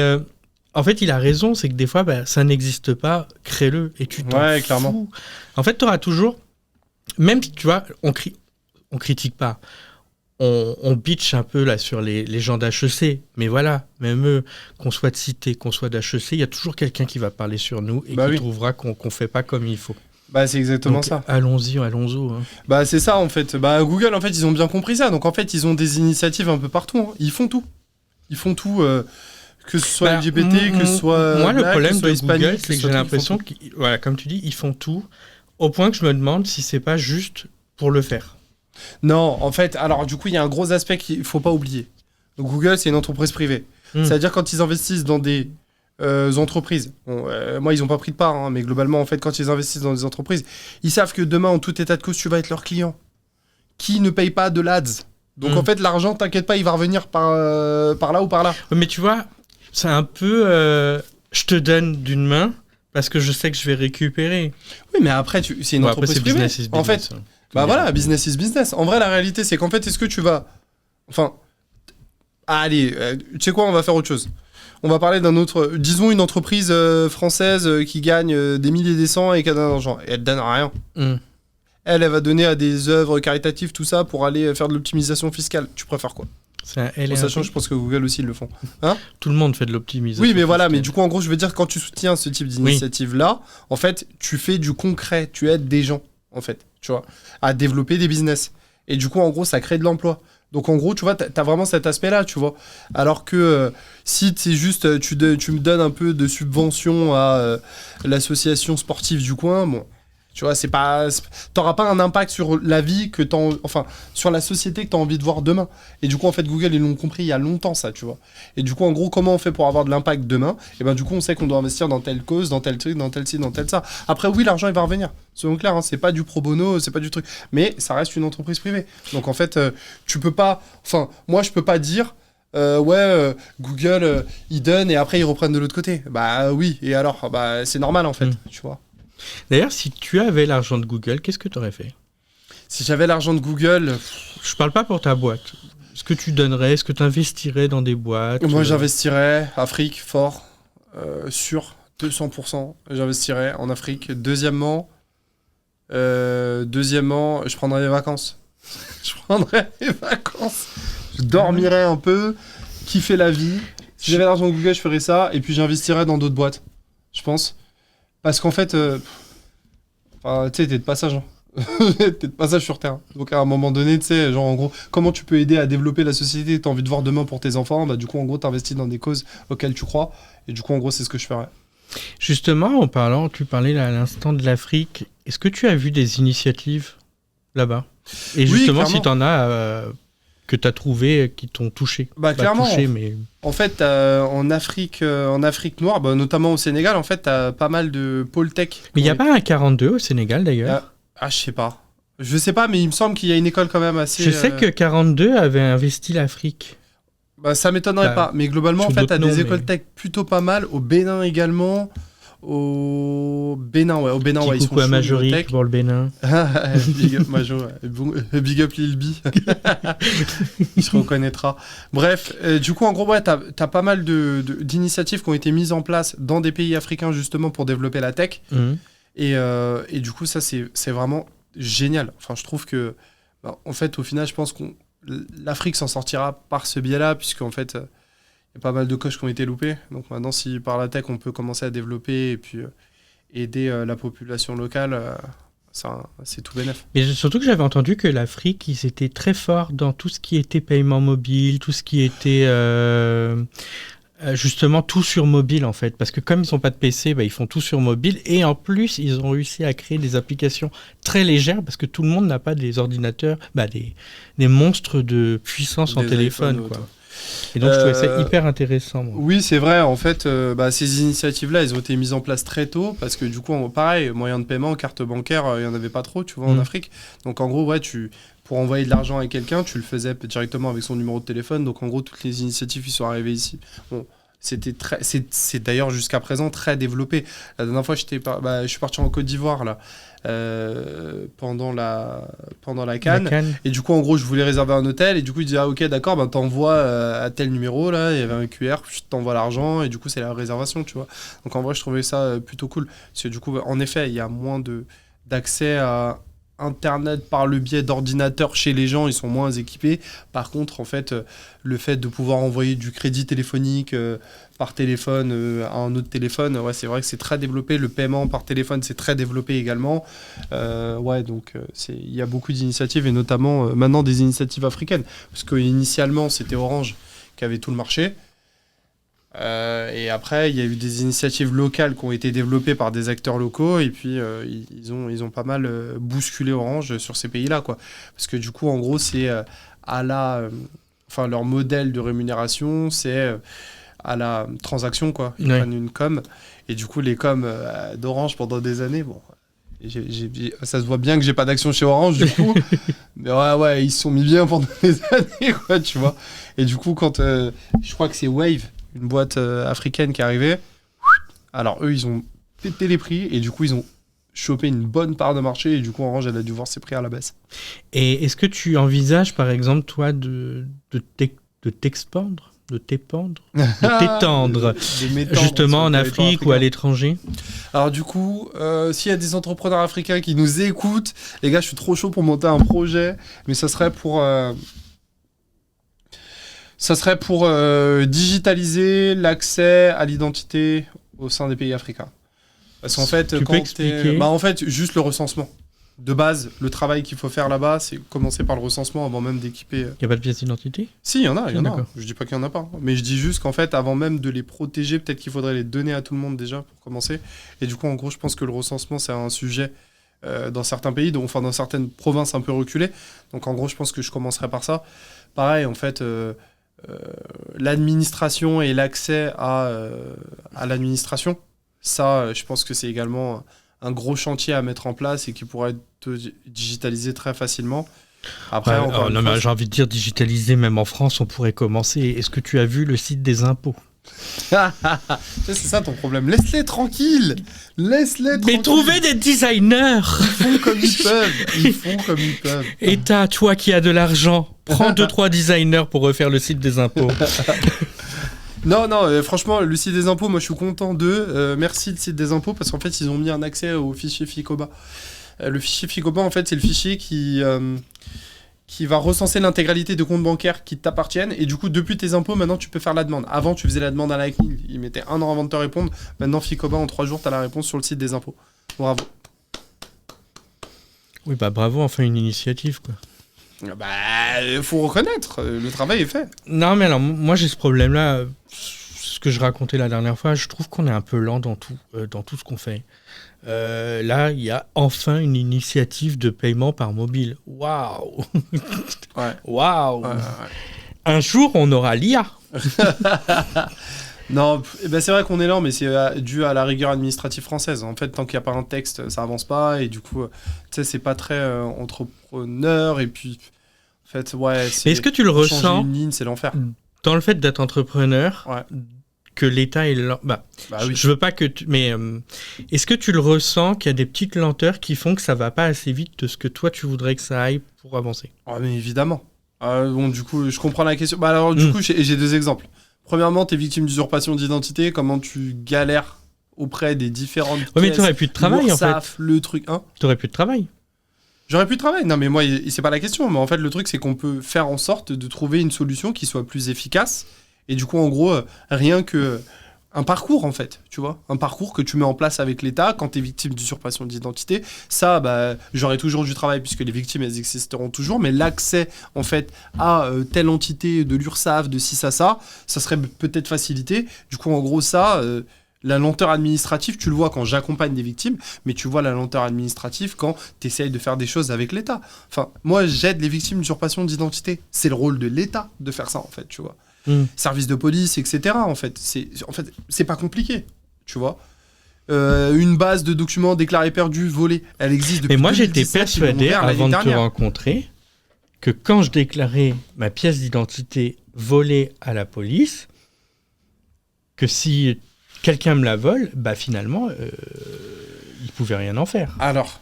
Speaker 2: en fait, il a raison, c'est que des fois, bah, ça n'existe pas. Crée-le et tu t'en fous. Clairement. En fait, tu auras toujours. Même, tu vois, on critique pas. On bitch un peu là sur les gens d'HEC. Mais voilà, même eux, qu'on soit de Cité, qu'on soit d'HEC, il y a toujours quelqu'un qui va parler sur nous et qui trouvera qu'on fait pas comme il faut.
Speaker 1: Bah, c'est exactement donc, ça.
Speaker 2: Allons-y. Hein.
Speaker 1: Bah, c'est ça, en fait. Bah, Google, en fait, ils ont bien compris ça. Donc, en fait, ils ont des initiatives un peu partout. Hein. Ils font tout. Que ce soit LGBT, que ce soit
Speaker 2: moi,
Speaker 1: black,
Speaker 2: le problème de
Speaker 1: hispanique,
Speaker 2: Google, c'est que j'ai l'impression que, voilà, comme tu dis, ils font tout. Au point que je me demande si c'est pas juste pour le faire.
Speaker 1: Non, en fait, alors du coup, il y a un gros aspect qu'il faut pas oublier. Donc, Google, c'est une entreprise privée. C'est-à-dire quand ils investissent dans des entreprises, moi, ils ont pas pris de part, hein, mais globalement, en fait, quand ils investissent dans des entreprises, ils savent que demain, en tout état de cause, tu vas être leur client. Qui ne paye pas de l'ADS. Donc, en fait, l'argent, t'inquiète pas, il va revenir par là ou par là.
Speaker 2: Mais tu vois, c'est un peu... je te donne d'une main... Parce que je sais que je vais récupérer.
Speaker 1: Oui, mais après, c'est une entreprise privée. Business is business, en fait, bah voilà, business is business. En vrai, la réalité, c'est qu'en fait, est-ce que tu vas... Enfin, allez, tu sais quoi, on va faire autre chose. On va parler d'un autre... Disons une entreprise française qui gagne des milliers et des cents et qui a de l'argent. Et elle donne rien. Elle va donner à des œuvres caritatives, tout ça, pour aller faire de l'optimisation fiscale. Tu préfères quoi ? En sachant, je pense que Google aussi, ils le font. Hein ?
Speaker 2: Tout le monde fait de l'optimisation.
Speaker 1: Oui, mais voilà, mais du coup, en gros, je veux dire, quand tu soutiens ce type d'initiative-là, en fait, tu fais du concret, tu aides des gens, en fait, tu vois, à développer des business. Et du coup, en gros, ça crée de l'emploi. Donc, en gros, tu vois, t'as vraiment cet aspect-là, tu vois. Alors que si c'est juste, tu me donnes un peu de subvention à l'association sportive du coin, bon... Tu vois, t'auras pas un impact sur la vie sur la société que t'as envie de voir demain. Et du coup, en fait, Google, ils l'ont compris il y a longtemps, ça, tu vois. Et du coup, en gros, comment on fait pour avoir de l'impact demain ? Et ben, du coup, on sait qu'on doit investir dans telle cause, dans tel truc, dans tel ci, dans tel ça. Après, oui, l'argent, il va revenir. Soyons clairs, hein, c'est pas du pro bono, c'est pas du truc. Mais ça reste une entreprise privée. Donc, en fait, tu peux pas... Enfin, moi, je peux pas dire... Google, ils donnent et après ils reprennent de l'autre côté. Bah oui, et alors c'est normal en fait, tu vois.
Speaker 2: D'ailleurs, si tu avais l'argent de Google, qu'est-ce que tu aurais fait?
Speaker 1: Si j'avais l'argent de Google...
Speaker 2: Je parle pas pour ta boîte. Est-ce que tu donnerais, est-ce que tu investirais dans des boîtes?
Speaker 1: Moi, j'investirais Afrique, fort, sur 200%. J'investirais en Afrique. Deuxièmement, je prendrais des vacances. Je dormirais un peu, kiffer la vie. Si j'avais l'argent de Google, je ferais ça. Et puis, j'investirais dans d'autres boîtes, je pense. Parce qu'en fait, tu sais, t'es de passage. Hein. T'es de passage sur Terre. Donc à un moment donné, tu sais, genre en gros, comment tu peux aider à développer la société que t'as envie de voir demain pour tes enfants? Bah du coup, en gros, t'investis dans des causes auxquelles tu crois. Et du coup, en gros, c'est ce que je ferais.
Speaker 2: Justement, tu parlais là, à l'instant de l'Afrique. Est-ce que tu as vu des initiatives là-bas? Et justement, si t'en as que t'as trouvé qui t'ont touché.
Speaker 1: Bah clairement.
Speaker 2: Touché, mais...
Speaker 1: En fait, en Afrique noire, notamment au Sénégal, en fait, t'as pas mal de pôles tech.
Speaker 2: Mais il n'y a pas un 42 au Sénégal d'ailleurs?
Speaker 1: Je sais pas. Je sais pas, mais il me semble qu'il y a une école quand même assez...
Speaker 2: Je sais que 42 avait investi l'Afrique.
Speaker 1: Bah, ça m'étonnerait pas. Mais globalement, en fait, t'as des écoles tech plutôt pas mal. Au Bénin également. Au Bénin, ils sont chauds.
Speaker 2: À Majorique pour le Bénin.
Speaker 1: Big up Majo. Big up Lil B. Il se reconnaîtra. Bref, du coup, en gros, t'as pas mal d'initiatives qui ont été mises en place dans des pays africains, justement, pour développer la tech. Et du coup, ça, c'est vraiment génial. Enfin, je trouve que, en fait, au final, je pense que l'Afrique s'en sortira par ce biais-là, puisqu'en fait, il y a pas mal de coches qui ont été loupées. Donc maintenant, si par la tech, on peut commencer à développer et puis aider la population locale, c'est tout bénef.
Speaker 2: Mais surtout que j'avais entendu que l'Afrique, ils étaient très forts dans tout ce qui était paiement mobile, tout ce qui était... justement tout sur mobile en fait, parce que comme ils n'ont pas de PC, ils font tout sur mobile, et en plus ils ont réussi à créer des applications très légères, parce que tout le monde n'a pas des ordinateurs, des monstres de puissance en téléphone quoi. Et donc je trouvais ça hyper intéressant. Moi.
Speaker 1: Oui, c'est vrai, en fait ces initiatives-là, elles ont été mises en place très tôt, parce que du coup, pareil, moyen de paiement, carte bancaire, il n'y en avait pas trop, tu vois, en Afrique. Donc en gros, pour envoyer de l'argent à quelqu'un, tu le faisais directement avec son numéro de téléphone. Donc en gros, toutes les initiatives qui sont arrivées ici, c'est d'ailleurs jusqu'à présent très développé. La dernière fois, je suis parti en Côte d'Ivoire là, pendant la CAN. Et du coup, en gros, je voulais réserver un hôtel. Et du coup, il disait ok, d'accord, t'envoies à tel numéro là. Il y avait un QR, je t'envoie l'argent. Et du coup, c'est la réservation, tu vois. Donc en vrai, je trouvais ça plutôt cool. Parce que du coup, en effet, il y a moins d'accès à Internet par le biais d'ordinateurs chez les gens, ils sont moins équipés. Par contre, en fait, le fait de pouvoir envoyer du crédit téléphonique par téléphone à un autre téléphone, c'est vrai que c'est très développé. Le paiement par téléphone, c'est très développé également. Donc il y a beaucoup d'initiatives, et notamment maintenant des initiatives africaines. Parce qu'initialement, c'était Orange qui avait tout le marché. Et après, il y a eu des initiatives locales qui ont été développées par des acteurs locaux, et puis ils ont pas mal bousculé Orange sur ces pays-là, quoi. Parce que du coup, en gros, c'est leur modèle de rémunération, c'est à la transaction, quoi. Ils prennent une com, et du coup, les coms d'Orange pendant des années, bon, ça se voit bien que j'ai pas d'action chez Orange, du coup, mais ouais, ils se sont mis bien pendant des années, quoi, tu vois. Et du coup, quand je crois que c'est Wave, une boîte africaine qui est arrivée. Alors eux, ils ont pété les prix, et du coup, ils ont chopé une bonne part de marché, et du coup, Orange, elle a dû voir ses prix à la baisse.
Speaker 2: Et est-ce que tu envisages, par exemple, toi, de t'expandre, de t'étendre, de t'étendre, justement en Afrique ou à l'étranger?
Speaker 1: Alors du coup, s'il y a des entrepreneurs africains qui nous écoutent, les gars, je suis trop chaud pour monter un projet, mais ça serait pour... digitaliser l'accès à l'identité au sein des pays africains. Parce qu'en fait,
Speaker 2: tu peux expliquer
Speaker 1: en fait, juste le recensement. De base, le travail qu'il faut faire là-bas, c'est commencer par le recensement avant même d'équiper...
Speaker 2: Il n'y a pas de pièce d'identité ?
Speaker 1: Si, il y en a. Je dis pas qu'il n'y en a pas. Mais je dis juste qu'en fait, avant même de les protéger, peut-être qu'il faudrait les donner à tout le monde déjà, pour commencer. Et du coup, en gros, je pense que le recensement, c'est un sujet dans certains pays, dans certaines provinces un peu reculées. Donc en gros, je pense que je commencerai par ça. Pareil, en fait... l'administration et l'accès à l'administration, ça, je pense que c'est également un gros chantier à mettre en place et qui pourrait être digitalisé très facilement. Après, encore une
Speaker 2: non,
Speaker 1: fois,
Speaker 2: mais j'ai envie de dire digitaliser, même en France, on pourrait commencer. Est-ce que tu as vu le site des impôts?
Speaker 1: c'est ça ton problème. Laisse-les tranquilles. Laisse-les
Speaker 2: Mais
Speaker 1: tranquilles.
Speaker 2: trouvez des designers.
Speaker 1: Ils font comme ils peuvent. Ils font comme ils peuvent.
Speaker 2: Et toi qui as de l'argent, prends 2-3 designers pour refaire le site des impôts.
Speaker 1: Non, franchement, le site des impôts, moi je suis content d'eux. Merci le site des impôts parce qu'en fait, ils ont mis un accès au fichier Ficoba. Le fichier Ficoba, en fait, c'est le fichier qui va recenser l'intégralité de comptes bancaires qui t'appartiennent. Et du coup, depuis tes impôts, maintenant, tu peux faire la demande. Avant, tu faisais la demande à la CNIL. Ils mettaient 1 an avant de te répondre. Maintenant, Ficoba, en 3 jours, tu as la réponse sur le site des impôts. Bravo.
Speaker 2: Oui, bah bravo, enfin une initiative, quoi.
Speaker 1: Faut reconnaître, le travail est fait.
Speaker 2: Non, mais alors, moi j'ai ce problème-là, ce que je racontais la dernière fois, je trouve qu'on est un peu lent dans tout ce qu'on fait. Là, il y a enfin une initiative de paiement par mobile. Waouh.
Speaker 1: Ouais.
Speaker 2: Waouh.
Speaker 1: Ouais.
Speaker 2: Un jour, on aura l'IA.
Speaker 1: Non, c'est vrai qu'on est lent, mais c'est dû à la rigueur administrative française. En fait, tant qu'il n'y a pas un texte, ça avance pas, et du coup, tu sais, c'est pas très entrepreneur, et puis, en fait, ouais,
Speaker 2: Mais est-ce que tu le
Speaker 1: changer
Speaker 2: ressens
Speaker 1: une ligne, c'est l'enfer.
Speaker 2: dans le fait d'être entrepreneur,
Speaker 1: Ouais.
Speaker 2: que l'État est lent?
Speaker 1: Oui.
Speaker 2: Je veux pas que mais est-ce que tu le ressens qu'il y a des petites lenteurs qui font que ça va pas assez vite de ce que toi tu voudrais que ça aille pour avancer?
Speaker 1: Ouais, mais évidemment. Bon, du coup, je comprends la question. Alors, du coup, j'ai 2 exemples. Premièrement, t'es victime d'usurpation d'identité. Comment tu galères auprès des différentes
Speaker 2: Ouais, mais
Speaker 1: caisses,
Speaker 2: t'aurais plus de travail, en
Speaker 1: l'URSSAF,
Speaker 2: fait.
Speaker 1: le truc, hein.
Speaker 2: T'aurais plus de travail.
Speaker 1: J'aurais plus de travail. Non, mais moi, c'est pas la question. Mais en fait, le truc, c'est qu'on peut faire en sorte de trouver une solution qui soit plus efficace. Et du coup, en gros, rien que un parcours, en fait, tu vois. Un parcours que tu mets en place avec l'État quand t'es victime d'usurpation d'identité. Ça, j'aurai toujours du travail puisque les victimes, elles existeront toujours. Mais l'accès, en fait, à telle entité de l'URSSAF, de ci, ça serait peut-être facilité. Du coup, en gros, la lenteur administrative, tu le vois quand j'accompagne des victimes, mais tu vois la lenteur administrative quand tu essayes de faire des choses avec l'État. Enfin, moi, j'aide les victimes d'usurpation d'identité. C'est le rôle de l'État de faire ça, en fait, tu vois. Service de police, etc. En fait, c'est pas compliqué, tu vois. Une base de documents déclarés perdus, volés, elle existe depuis 2017.
Speaker 2: Mais moi, j'étais persuadé, avant de te rencontrer, que quand je déclarais ma pièce d'identité volée à la police, que si quelqu'un me la vole, finalement, il pouvait rien en faire.
Speaker 1: Alors,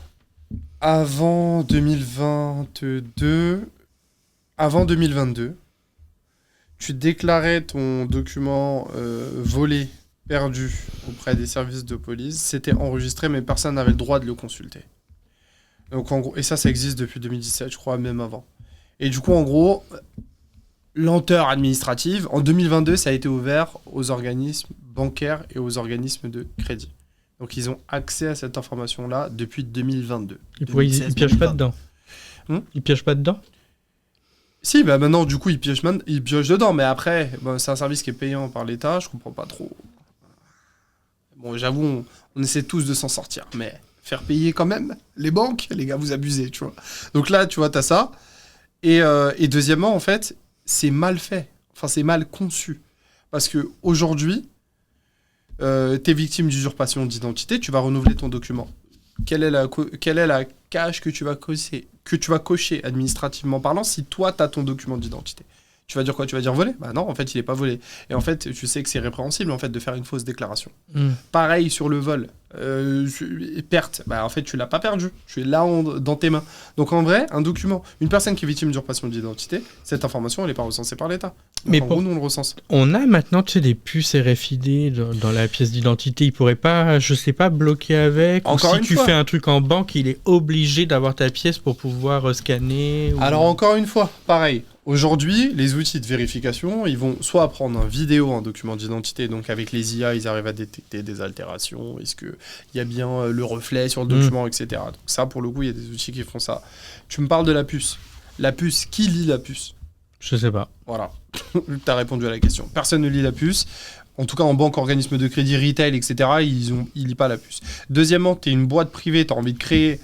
Speaker 1: avant 2022, tu déclarais ton document volé, perdu auprès des services de police. C'était enregistré, mais personne n'avait le droit de le consulter. Donc, en gros, et ça existe depuis 2017, je crois, même avant. Et du coup, en gros, lenteur administrative. En 2022, ça a été ouvert aux organismes bancaires et aux organismes de crédit. Donc, ils ont accès à cette information-là depuis 2022.
Speaker 2: Ils piègent pas dedans. Ils piègent pas dedans?
Speaker 1: Si, maintenant, du coup, ils piochent dedans. Mais après, c'est un service qui est payant par l'État. Je comprends pas trop. Bon, j'avoue, on essaie tous de s'en sortir. Mais faire payer quand même les banques, les gars, vous abusez, tu vois. Donc là, tu vois, t'as ça. Et deuxièmement, en fait, c'est mal fait. Enfin, c'est mal conçu. Parce qu'aujourd'hui, t'es victime d'usurpation d'identité, tu vas renouveler ton document. Quelle est la case que tu vas cocher administrativement parlant si toi, tu as ton document d'identité? Tu vas dire quoi? Tu vas dire volé? Non, en fait, il n'est pas volé. Et en fait, tu sais que c'est répréhensible en fait, de faire une fausse déclaration. Pareil sur le vol. Perte, en fait, tu l'as pas perdu. Tu es là dans tes mains. Donc en vrai, un document, une personne qui est victime d'usurpation d'identité, cette information, elle n'est pas recensée par l'État.
Speaker 2: Mais
Speaker 1: en gros, nous, on le recense.
Speaker 2: On a maintenant, des puces RFID dans la pièce d'identité. Il pourrait pas, je sais pas, bloquer avec.
Speaker 1: Encore
Speaker 2: ou si tu fais un truc en banque, il est obligé d'avoir ta pièce pour pouvoir scanner.
Speaker 1: Alors encore une fois, pareil. Aujourd'hui, les outils de vérification, ils vont soit prendre un vidéo, un document d'identité, donc avec les IA, ils arrivent à détecter des altérations, est-ce qu'il y a bien le reflet sur le document, etc. Donc ça, pour le coup, il y a des outils qui font ça. Tu me parles de la puce. La puce, qui lit la puce?
Speaker 2: Je sais pas.
Speaker 1: Voilà, tu as répondu à la question. Personne ne lit la puce. En tout cas, en banque, organisme de crédit, retail, etc., ils lisent pas la puce. Deuxièmement, tu es une boîte privée, tu as envie de créer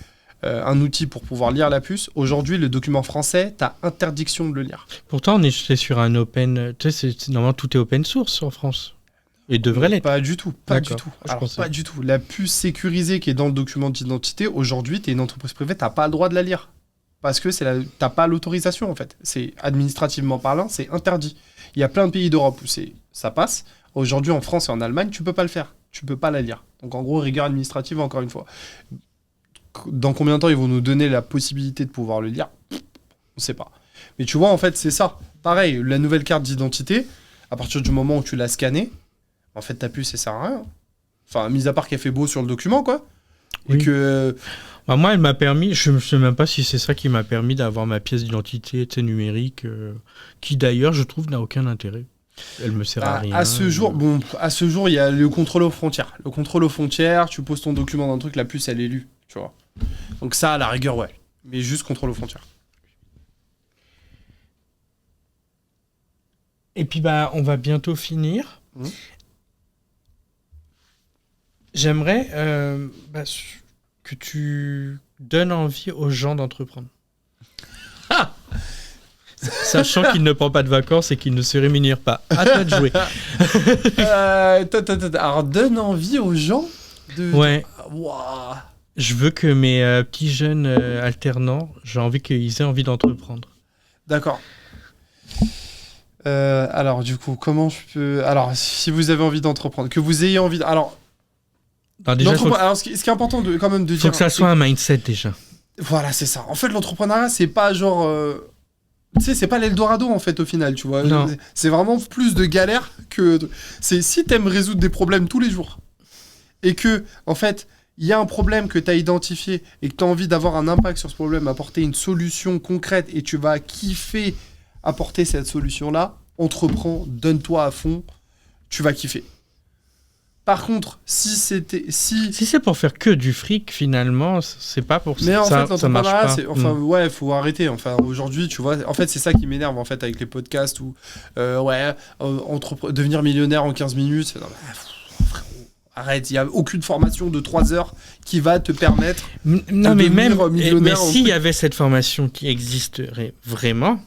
Speaker 1: un outil pour pouvoir lire la puce. Aujourd'hui, le document français, tu as interdiction de le lire.
Speaker 2: Pourtant, on est sur un open... Tu sais, normalement, tout est open source en France. Et devrait l'être.
Speaker 1: Pas du tout, pas du tout.
Speaker 2: Alors,
Speaker 1: pas du tout. La puce sécurisée qui est dans le document d'identité, aujourd'hui, tu es une entreprise privée, tu n'as pas le droit de la lire. parce que t'as pas l'autorisation en fait. C'est administrativement parlant, c'est interdit. Il y a plein de pays d'Europe où ça passe. Aujourd'hui, en France et en Allemagne, tu peux pas le faire. Tu peux pas la lire. Donc en gros, rigueur administrative, encore une fois. Dans combien de temps ils vont nous donner la possibilité de pouvoir le lire ? On sait pas. Mais tu vois, en fait, c'est ça. Pareil, la nouvelle carte d'identité, à partir du moment où tu l'as scannée, en fait, ta puce, ça sert à rien. Enfin, mis à part qu'elle fait beau sur le document, quoi.
Speaker 2: Oui.
Speaker 1: Et que...
Speaker 2: Bah, moi, elle m'a permis, je ne sais même pas si c'est ça qui m'a permis d'avoir ma pièce d'identité numérique, qui d'ailleurs, je trouve, n'a aucun intérêt. Elle me sert à rien.
Speaker 1: À ce jour, il y a le contrôle aux frontières. Le contrôle aux frontières, tu poses ton document dans un truc, la puce, elle est lue, tu vois. Donc ça, à la rigueur, ouais. Mais juste contrôle aux frontières.
Speaker 2: Et puis, on va bientôt finir. J'aimerais que tu donnes envie aux gens d'entreprendre. Sachant qu'il ne prend pas de vacances et qu'il ne se rémunère pas. À toi de jouer.
Speaker 1: Alors, donne envie aux gens de...
Speaker 2: Ouais.
Speaker 1: Wow.
Speaker 2: Je veux que mes petits jeunes alternants, j'ai envie qu'ils aient envie d'entreprendre.
Speaker 1: D'accord. Alors, du coup, comment je peux... Alors, si vous avez envie d'entreprendre, que vous ayez envie... Alors,
Speaker 2: déjà,
Speaker 1: alors ce qui est important quand même de dire...
Speaker 2: Il faut que ça soit un mindset déjà.
Speaker 1: Voilà, c'est ça. En fait, l'entrepreneuriat, c'est pas genre... Tu sais, c'est pas l'Eldorado, en fait, au final, tu vois.
Speaker 2: Non.
Speaker 1: C'est vraiment plus de galères que... C'est si t'aimes résoudre des problèmes tous les jours, et que, en fait, il y a un problème que t'as identifié, et que t'as envie d'avoir un impact sur ce problème, apporter une solution concrète, et tu vas kiffer apporter cette solution-là, entreprends, donne-toi à fond, tu vas kiffer. Par contre, si
Speaker 2: c'est pour faire que du fric, finalement, c'est pas pour
Speaker 1: mais
Speaker 2: ça.
Speaker 1: En fait,
Speaker 2: ça marche pas.
Speaker 1: Ouais, faut arrêter. Enfin, aujourd'hui, tu vois, en fait, c'est ça qui m'énerve en fait avec les podcasts où, devenir millionnaire en 15 minutes. Non, frérot, arrête, il y a aucune formation de 3 heures qui va te permettre de devenir millionnaire.
Speaker 2: Mais s'il y avait cette formation qui existerait vraiment.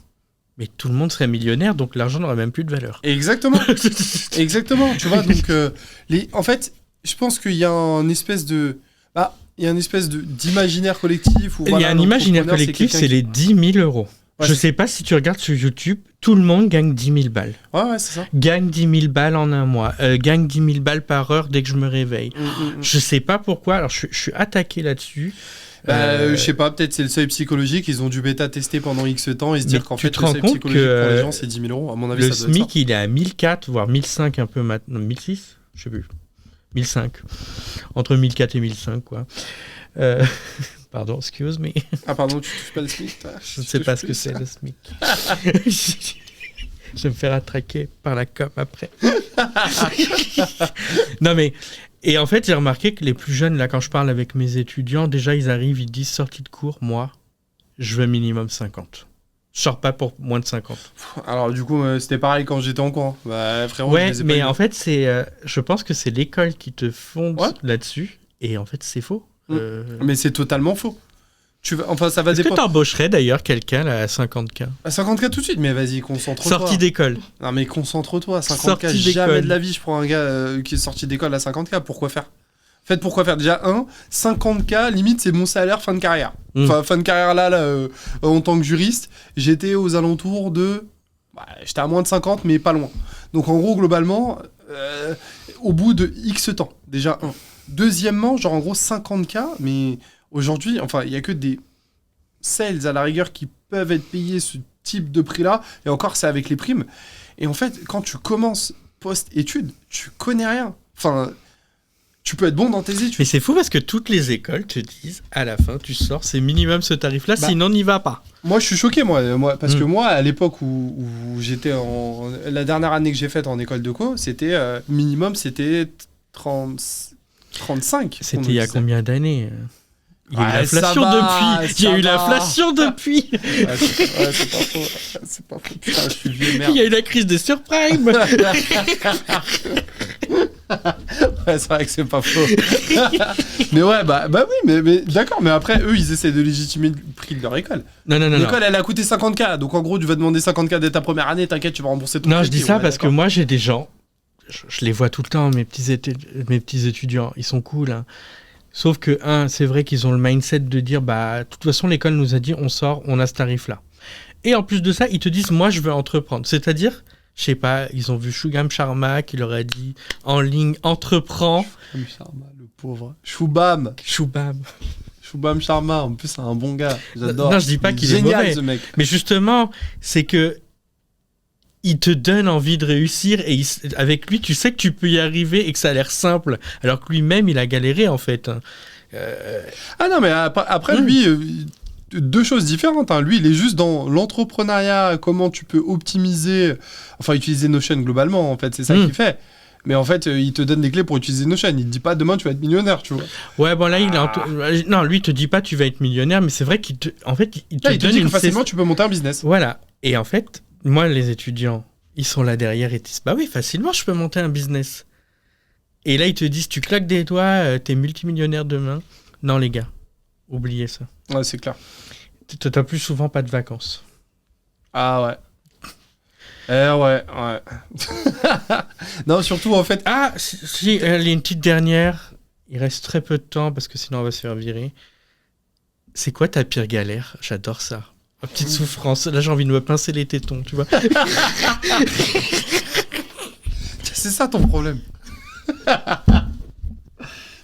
Speaker 2: Mais tout le monde serait millionnaire, donc l'argent n'aurait même plus de valeur.
Speaker 1: Exactement. Exactement. Tu vois, donc, en fait, je pense qu'il y a un espèce de... il y a une espèce d'imaginaire collectif.
Speaker 2: Il y a un imaginaire collectif, c'est les 10 000 euros. Ouais, je sais pas si tu regardes sur YouTube, tout le monde gagne 10 000 balles.
Speaker 1: Ouais, c'est ça.
Speaker 2: Gagne 10 000 balles en un mois. Gagne 10 000 balles par heure dès que je me réveille. Je sais pas pourquoi, alors je suis attaqué là-dessus.
Speaker 1: Je sais pas, peut-être c'est le seuil psychologique, ils ont dû bêta-tester pendant X temps et se dire qu'en fait le seuil psychologique pour les gens c'est 10 000 euros, à mon avis
Speaker 2: le
Speaker 1: ça doit
Speaker 2: SMIC il est à 1004, voire 1005 un peu maintenant, 1006, je sais plus, 1005, entre 1004 et 1005 quoi. Pardon, excuse me.
Speaker 1: Ah pardon, tu touches pas le SMIC toi.
Speaker 2: Je ne sais pas ce que c'est le SMIC. Je vais me faire attraquer par la com après. Non mais... Et en fait, j'ai remarqué que les plus jeunes, là, quand je parle avec mes étudiants, déjà, ils arrivent, ils disent sortie de cours, moi, je veux minimum 50. Je sors pas pour moins de 50.
Speaker 1: Alors, du coup, c'était pareil quand j'étais en cours. Bah, frérot,
Speaker 2: ouais, mais en fait, je pense que c'est l'école qui te fonde là-dessus. Et en fait, c'est faux.
Speaker 1: Mais c'est totalement faux. Enfin, ça va
Speaker 2: Est-ce que t'embaucherais d'ailleurs quelqu'un là, à 50K ?
Speaker 1: À 50K tout de suite, mais vas-y, concentre-toi.
Speaker 2: Sortie d'école.
Speaker 1: Non, mais concentre-toi. 50K, jamais de la vie, je prends un gars qui est sorti d'école à 50K. Pourquoi faire ? En fait, pourquoi faire ? Déjà, 50K, limite, c'est mon salaire fin de carrière. Enfin, fin de carrière là, en tant que juriste, j'étais aux alentours de... j'étais à moins de 50, mais pas loin. Donc, en gros, globalement, au bout de X temps, déjà, Deuxièmement, genre, en gros, 50K, mais... Aujourd'hui, enfin, il n'y a que des sales à la rigueur qui peuvent être payés ce type de prix-là. Et encore, c'est avec les primes. Et en fait, quand tu commences post-études, tu connais rien. Enfin, tu peux être bon dans tes études.
Speaker 2: Mais c'est fou parce que toutes les écoles te disent, à la fin, tu sors, c'est minimum ce tarif-là, sinon n'y va pas.
Speaker 1: Moi, je suis choqué, moi parce que moi, à l'époque où j'étais la dernière année que j'ai faite en école de co, c'était minimum, c'était 35.
Speaker 2: C'était il y a combien d'années ? Il y a eu l'inflation depuis.
Speaker 1: Il y a eu l'inflation
Speaker 2: depuis.
Speaker 1: C'est pas faux. C'est pas faux. Putain, je suis vieux, merde.
Speaker 2: Il y a eu la crise des surprimes.
Speaker 1: C'est vrai que c'est pas faux. Mais ouais, bah oui, mais d'accord. Mais après, eux, ils essaient de légitimer le prix de leur école.
Speaker 2: Non.
Speaker 1: L'école, elle a coûté 50K. Donc en gros, tu vas demander 50K dès ta première année. T'inquiète, tu vas rembourser ton
Speaker 2: Non, je dis ça parce que moi, j'ai des gens. Je les vois tout le temps, mes petits étudiants. Ils sont cool, hein. Sauf que, c'est vrai qu'ils ont le mindset de dire, de toute façon, l'école nous a dit, on sort, on a ce tarif-là. Et en plus de ça, ils te disent, moi, je veux entreprendre. C'est-à-dire, je sais pas, ils ont vu Shubham Sharma qui leur a dit, en ligne, entreprends.
Speaker 1: Shubham Sharma, le pauvre. Shubham Sharma, en plus, c'est un bon gars. J'adore.
Speaker 2: Non, je dis pas qu'il est
Speaker 1: génial,
Speaker 2: mauvais.
Speaker 1: ce mec.
Speaker 2: Mais justement, c'est que il te donne envie de réussir et avec lui, tu sais que tu peux y arriver et que ça a l'air simple. Alors que lui-même, il a galéré, en fait.
Speaker 1: Ah non, mais après lui, deux choses différentes. Hein. Lui, il est juste dans l'entrepreneuriat, comment tu peux optimiser, enfin, utiliser Notion globalement, en fait, c'est ça qu'il fait. Mais en fait, il te donne des clés pour utiliser Notion. Il te dit pas demain tu vas être millionnaire, tu vois.
Speaker 2: Ouais, bon là, non, lui il te dit pas tu vas être millionnaire, mais c'est vrai qu'il te, en fait, il te
Speaker 1: il te
Speaker 2: donne
Speaker 1: dit que facilement tu peux monter un business.
Speaker 2: Voilà. Et en fait, moi, les étudiants, ils sont là derrière et ils disent bah oui, facilement, je peux monter un business. Et là, ils te disent tu claques des doigts, t'es multimillionnaire demain. Non, les gars, oubliez ça.
Speaker 1: Ouais, c'est clair.
Speaker 2: T'as plus souvent pas de vacances.
Speaker 1: Ah ouais. Ouais. Non, surtout en fait.
Speaker 2: Ah, si, il y a une petite dernière. Il reste très peu de temps parce que sinon on va se faire virer. C'est quoi ta pire galère? J'adore ça. Une petite souffrance. Là, j'ai envie de me pincer les tétons, tu vois.
Speaker 1: C'est ça ton problème.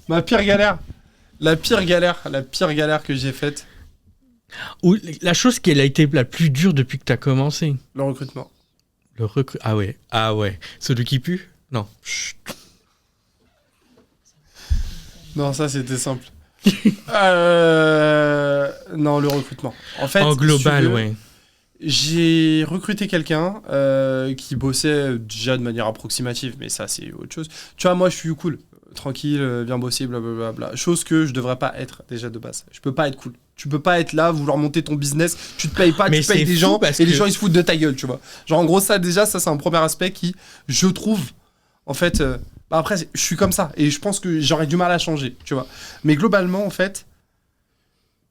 Speaker 1: Ma pire galère. La pire galère que j'ai faite.
Speaker 2: Ou la chose qui a été la plus dure depuis que tu as commencé.
Speaker 1: Le recrutement.
Speaker 2: Ah ouais. Celui qui pue? Non. Chut.
Speaker 1: Non, ça c'était simple. Non, le recrutement. En fait,
Speaker 2: en global, ouais.
Speaker 1: J'ai recruté quelqu'un qui bossait déjà de manière approximative, mais ça c'est autre chose. Tu vois, moi je suis cool, tranquille, bien bosser, blablabla. Chose que je devrais pas être déjà de base. Je peux pas être cool. Tu peux pas être là, vouloir monter ton business, tu te payes pas,
Speaker 2: mais
Speaker 1: tu payes des gens et les gens ils se foutent de ta gueule, tu vois. Genre en gros ça c'est un premier aspect qui, je trouve, en fait, après je suis comme ça et je pense que j'aurais du mal à changer, tu vois. Mais globalement en fait,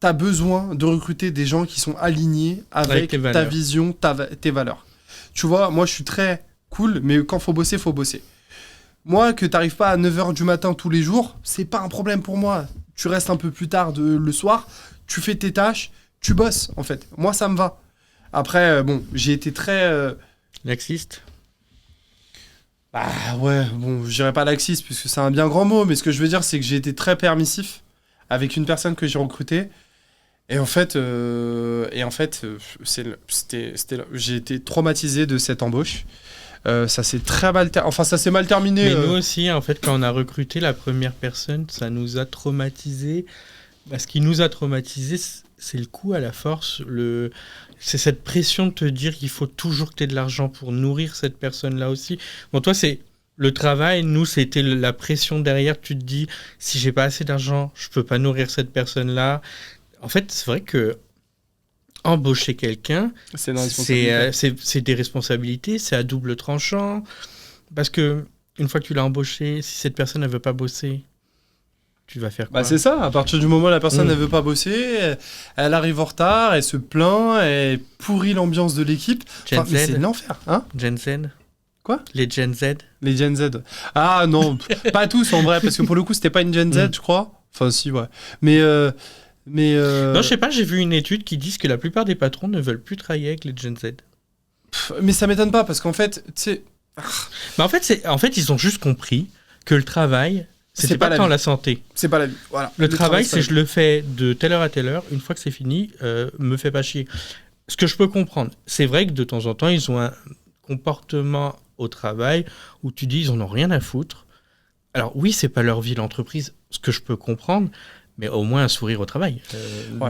Speaker 1: t'as besoin de recruter des gens qui sont alignés avec ta vision, tes valeurs. Tu vois, moi je suis très cool, mais quand faut bosser, faut bosser. Moi, que t'arrives pas à 9h du matin tous les jours, c'est pas un problème pour moi. Tu restes un peu plus tard le soir, tu fais tes tâches, tu bosses, en fait. Moi, ça me va. Après, bon, j'ai été très...
Speaker 2: Laxiste?
Speaker 1: Bah ouais, bon, je dirais pas laxiste, puisque c'est un bien grand mot, mais ce que je veux dire, c'est que j'ai été très permissif avec une personne que j'ai recrutée. Et en fait, j'ai été traumatisé de cette embauche. Ça s'est mal terminé.
Speaker 2: Mais nous aussi, en fait, quand on a recruté la première personne, ça nous a traumatisé. Ce qui nous a traumatisé, c'est le coup à la force. C'est cette pression de te dire qu'il faut toujours que tu aies de l'argent pour nourrir cette personne-là aussi. Bon, toi, c'est le travail. Nous, c'était la pression derrière. Tu te dis, si j'ai pas assez d'argent, je peux pas nourrir cette personne-là. En fait, c'est vrai que embaucher quelqu'un, c'est des responsabilités, c'est à double tranchant. Parce que une fois que tu l'as embauché, si cette personne ne veut pas bosser, tu vas faire quoi?
Speaker 1: C'est ça, à partir du moment où la personne ne veut pas bosser, elle arrive en retard, elle se plaint, elle pourrit l'ambiance de l'équipe. Mais c'est l'enfer, hein?
Speaker 2: Gen Z.
Speaker 1: Quoi?
Speaker 2: Les Gen Z.
Speaker 1: Les Gen Z. Ah non, pas tous en vrai, parce que pour le coup, c'était pas une Gen Z, je crois. Enfin, si, ouais. Mais
Speaker 2: non, je sais pas, j'ai vu une étude qui dit que la plupart des patrons ne veulent plus travailler avec les Gen Z.
Speaker 1: Mais ça m'étonne pas, parce qu'en fait, tu sais...
Speaker 2: en fait, ils ont juste compris que le travail, c'est pas tant la santé.
Speaker 1: C'est pas la vie, voilà.
Speaker 2: Le travail, c'est je le fais de telle heure à telle heure, une fois que c'est fini, me fais pas chier. Ce que je peux comprendre, c'est vrai que de temps en temps, ils ont un comportement au travail où tu dis, ils en ont rien à foutre. Alors oui, c'est pas leur vie, l'entreprise, ce que je peux comprendre, mais au moins un sourire au travail.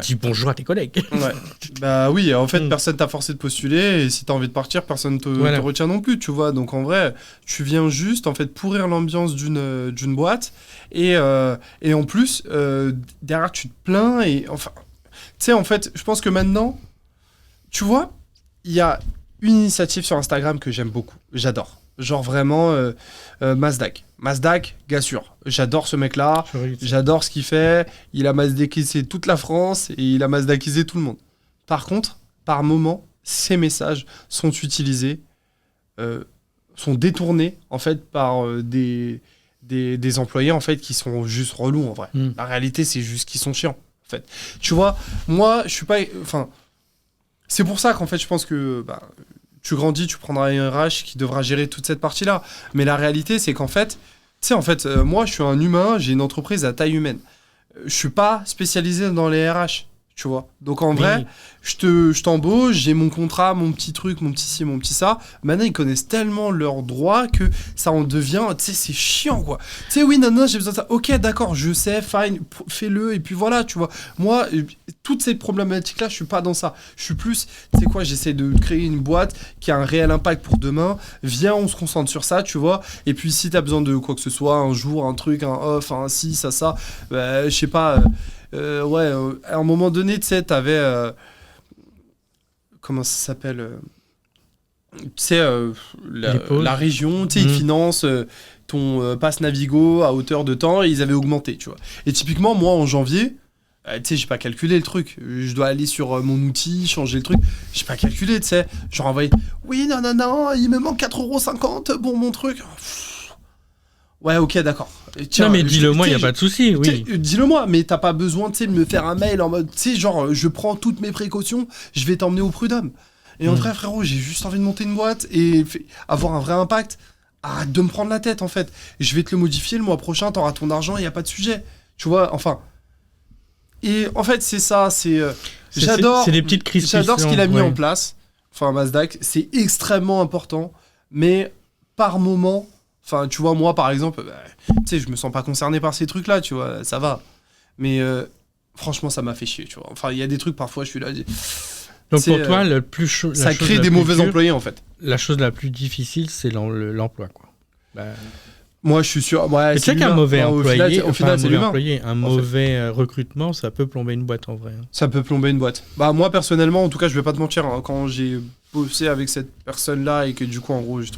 Speaker 2: Dis bonjour à tes collègues.
Speaker 1: Ouais. Bah oui, en fait, personne t'a forcé de postuler, et si t'as envie de partir, personne te retient non plus, tu vois. Donc en vrai, tu viens juste, en fait, pourrir l'ambiance d'une boîte, et en plus, derrière, tu te plains, et enfin... Tu sais, en fait, je pense que maintenant, tu vois, il y a une initiative sur Instagram que j'aime beaucoup, j'adore. Genre vraiment, Mazdak, gars sûr. J'adore ce mec-là, j'adore ce qu'il fait. Il a Mazdakisé toute la France et il a Mazdakisé tout le monde. Par contre, par moment, ces messages sont utilisés, sont détournés en fait par des des employés en fait qui sont juste relous en vrai. La réalité, c'est juste qu'ils sont chiants en fait. Tu vois, moi, je suis pas... Enfin, c'est pour ça qu'en fait, je pense que tu grandis, tu prendras un RH qui devra gérer toute cette partie-là. Mais la réalité, c'est qu'en fait, tu sais, en fait, moi, je suis un humain, j'ai une entreprise à taille humaine. Je suis pas spécialisé dans les RH, tu vois. Donc en vrai, je t'embauche, j'ai mon contrat, mon petit truc, mon petit ci, mon petit ça. Maintenant, ils connaissent tellement leurs droits que ça en devient, tu sais, c'est chiant, quoi. Tu sais, oui, non, j'ai besoin de ça. Ok, d'accord, je sais, fine, fais-le, et puis voilà, tu vois. Moi, toutes ces problématiques-là, je suis pas dans ça. Je suis plus, tu sais quoi, j'essaie de créer une boîte qui a un réel impact pour demain. Viens, on se concentre sur ça, tu vois. Et puis, si t'as besoin de quoi que ce soit, un jour, un truc, un off, un ci, ça, je sais pas... à un moment donné, tu sais, t'avais... comment ça s'appelle tu sais, la région, tu sais, ils financent ton pass Navigo à hauteur de temps et ils avaient augmenté, tu vois. Et typiquement, moi, en janvier, tu sais, j'ai pas calculé le truc. Je dois aller sur mon outil, changer le truc. J'ai pas calculé, tu sais. Genre envoyé, oui, non, il me manque 4,50€ pour mon truc. Ouais, ok, d'accord.
Speaker 2: Tiens, non, mais dis-le moi, il n'y a pas de souci, oui.
Speaker 1: Dis-le moi, mais t'as pas besoin, tu sais, de me faire un mail en mode, tu sais, genre, je prends toutes mes précautions, je vais t'emmener au prud'homme. Et en vrai, frérot, j'ai juste envie de monter une boîte et avoir un vrai impact. Arrête de me prendre la tête, en fait. Je vais te le modifier le mois prochain, t'auras ton argent, il n'y a pas de sujet. Tu vois, enfin... Et en fait, c'est ça, j'adore...
Speaker 2: C'est des petites crises.
Speaker 1: J'adore ce qu'il a mis en place, enfin, Mazdak, c'est extrêmement important, mais par moment... Enfin, tu vois, moi, par exemple, tu sais, je me sens pas concerné par ces trucs-là, tu vois, ça va. Mais franchement, ça m'a fait chier, tu vois. Enfin, il y a des trucs, parfois, je suis là...
Speaker 2: Donc pour toi, le plus chaud...
Speaker 1: Ça crée des mauvais employés, en fait.
Speaker 2: La chose la plus difficile, c'est l'emploi, quoi.
Speaker 1: Moi, je suis sûr... Ouais,
Speaker 2: tu sais qu'un mauvais employé,
Speaker 1: au final, c'est l'humain.
Speaker 2: Un mauvais recrutement, ça peut plomber une boîte, en vrai.
Speaker 1: Ça peut plomber une boîte. Moi, personnellement, en tout cas, je vais pas te mentir, hein, quand j'ai bossé avec cette personne-là et que, du coup, en gros, je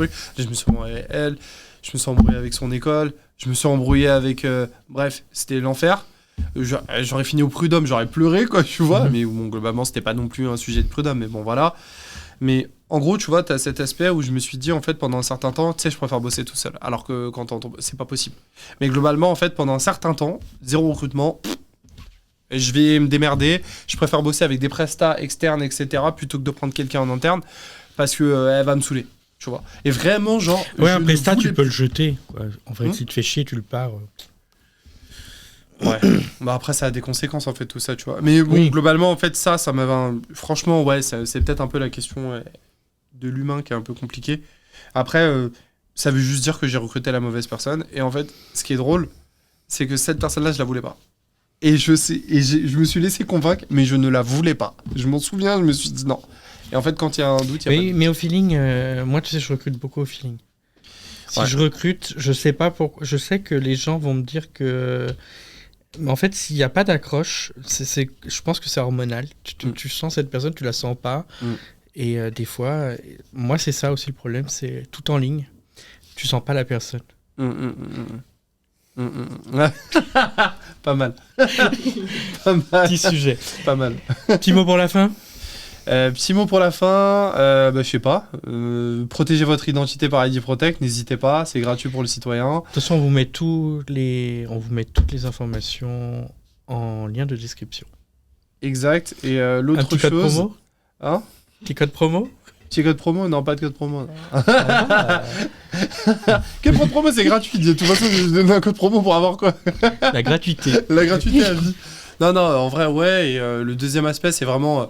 Speaker 1: me suis embrouillé avec elle, je me suis embrouillé avec son école, je me suis embrouillé avec... bref, c'était l'enfer. J'aurais fini au prud'homme, j'aurais pleuré, quoi, tu vois. Mais bon, globalement, c'était pas non plus un sujet de prud'homme, mais bon, voilà. Mais en gros, tu vois, t'as cet aspect où je me suis dit, en fait, pendant un certain temps, tu sais, je préfère bosser tout seul. Alors que quand c'est pas possible. Mais globalement, en fait, pendant un certain temps, zéro recrutement, je vais me démerder. Je préfère bosser avec des prestats externes, etc., plutôt que de prendre quelqu'un en interne, parce que elle va me saouler. Tu vois. Et vraiment, genre...
Speaker 2: Ouais, un prestat, tu peux le jeter, quoi. En fait, si tu te fais chier, tu le pars.
Speaker 1: Ouais. Après, ça a des conséquences, en fait, tout ça, tu vois. Mais bon, globalement, en fait, ça m'avait... Franchement, ouais, c'est peut-être un peu la question de l'humain qui est un peu compliquée. Après, ça veut juste dire que j'ai recruté la mauvaise personne. Et en fait, ce qui est drôle, c'est que cette personne-là, je la voulais pas. Et je me suis laissé convaincre, mais je ne la voulais pas. Je m'en souviens, je me suis dit non. Et en fait, quand il y a un doute, il y a pas de doute.
Speaker 2: Mais au feeling, moi, tu sais, je recrute beaucoup au feeling. Si je recrute, je sais pas pourquoi. Je sais que les gens vont me dire que... Mais en fait, s'il n'y a pas d'accroche, je pense que c'est hormonal. Tu sens cette personne, tu la sens pas. Et des fois, moi, c'est ça aussi le problème, c'est tout en ligne. Tu sens pas la personne.
Speaker 1: Pas mal. Pas mal.
Speaker 2: Petit sujet.
Speaker 1: Pas mal.
Speaker 2: Petit mot pour la fin.
Speaker 1: Petit mot pour la fin, je sais pas. Protégez votre identité par ID Protect, n'hésitez pas, c'est gratuit pour le citoyen.
Speaker 2: De toute façon, on vous met toutes les informations en lien de description.
Speaker 1: Exact. Et l'autre chose.
Speaker 2: Code promo
Speaker 1: hein?
Speaker 2: Petit code promo?
Speaker 1: Petit code promo? Non, pas de code promo. Quel code promo? C'est gratuit. De toute façon, je donne un code promo pour avoir quoi?
Speaker 2: La gratuité.
Speaker 1: La gratuité à vie. Non, en vrai, ouais. Et le deuxième aspect, c'est vraiment.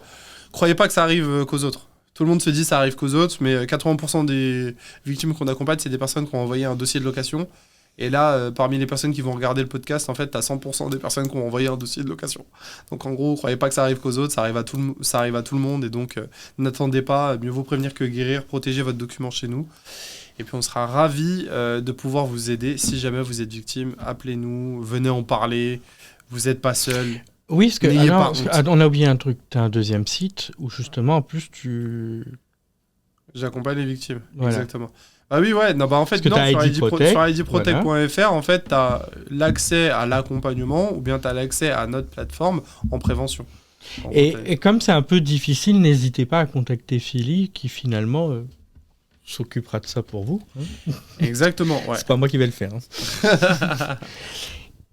Speaker 1: Croyez pas que ça arrive qu'aux autres. Tout le monde se dit ça arrive qu'aux autres, mais 80% des victimes qu'on accompagne, c'est des personnes qui ont envoyé un dossier de location. Et là, parmi les personnes qui vont regarder le podcast, en fait, t'as 100% des personnes qui ont envoyé un dossier de location. Donc en gros, croyez pas que ça arrive qu'aux autres, ça arrive à tout le monde. Et donc, n'attendez pas, mieux vaut prévenir que guérir, protégez votre document chez nous. Et puis on sera ravis de pouvoir vous aider. Si jamais vous êtes victime, appelez-nous, venez en parler, vous n'êtes pas seul.
Speaker 2: Oui, parce que on a oublié un truc. Tu as un deuxième site où justement, en plus,
Speaker 1: j'accompagne les victimes.
Speaker 2: Voilà.
Speaker 1: Exactement. Ah oui, ouais. Non, en fait, sur idprotect.fr, en fait, tu as l'accès à l'accompagnement ou bien tu as l'accès à notre plateforme en prévention.
Speaker 2: Et comme c'est un peu difficile, n'hésitez pas à contacter Philly qui finalement... s'occupera de ça pour vous.
Speaker 1: Exactement, ouais.
Speaker 2: C'est pas moi qui vais le faire.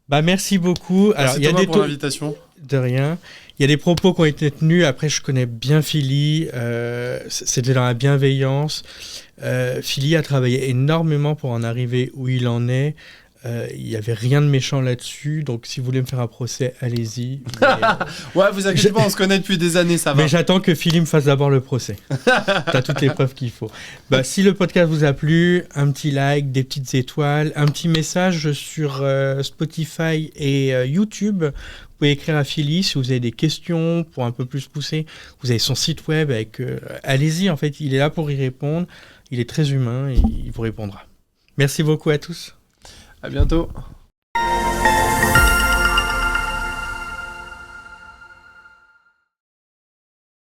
Speaker 2: Bah, merci beaucoup.
Speaker 1: Merci
Speaker 2: Alors,
Speaker 1: Thomas pour l'invitation.
Speaker 2: De rien. Il y a des propos qui ont été tenus. Après, je connais bien Philly. C'était dans la bienveillance. Philly a travaillé énormément pour en arriver où il en est. Il n'y avait rien de méchant là-dessus. Donc, si vous voulez me faire un procès, allez-y. Mais,
Speaker 1: ouais, vous inquiétez pas, on se connaît depuis des années, ça va.
Speaker 2: Mais j'attends que Philly me fasse d'abord le procès. T'as toutes les preuves qu'il faut. Bah, si le podcast vous a plu, un petit like, des petites étoiles, un petit message sur Spotify et YouTube. Vous pouvez écrire à Philly si vous avez des questions pour un peu plus pousser. Vous avez son site web avec... allez-y, en fait, il est là pour y répondre. Il est très humain et il vous répondra. Merci beaucoup à tous.
Speaker 1: À bientôt.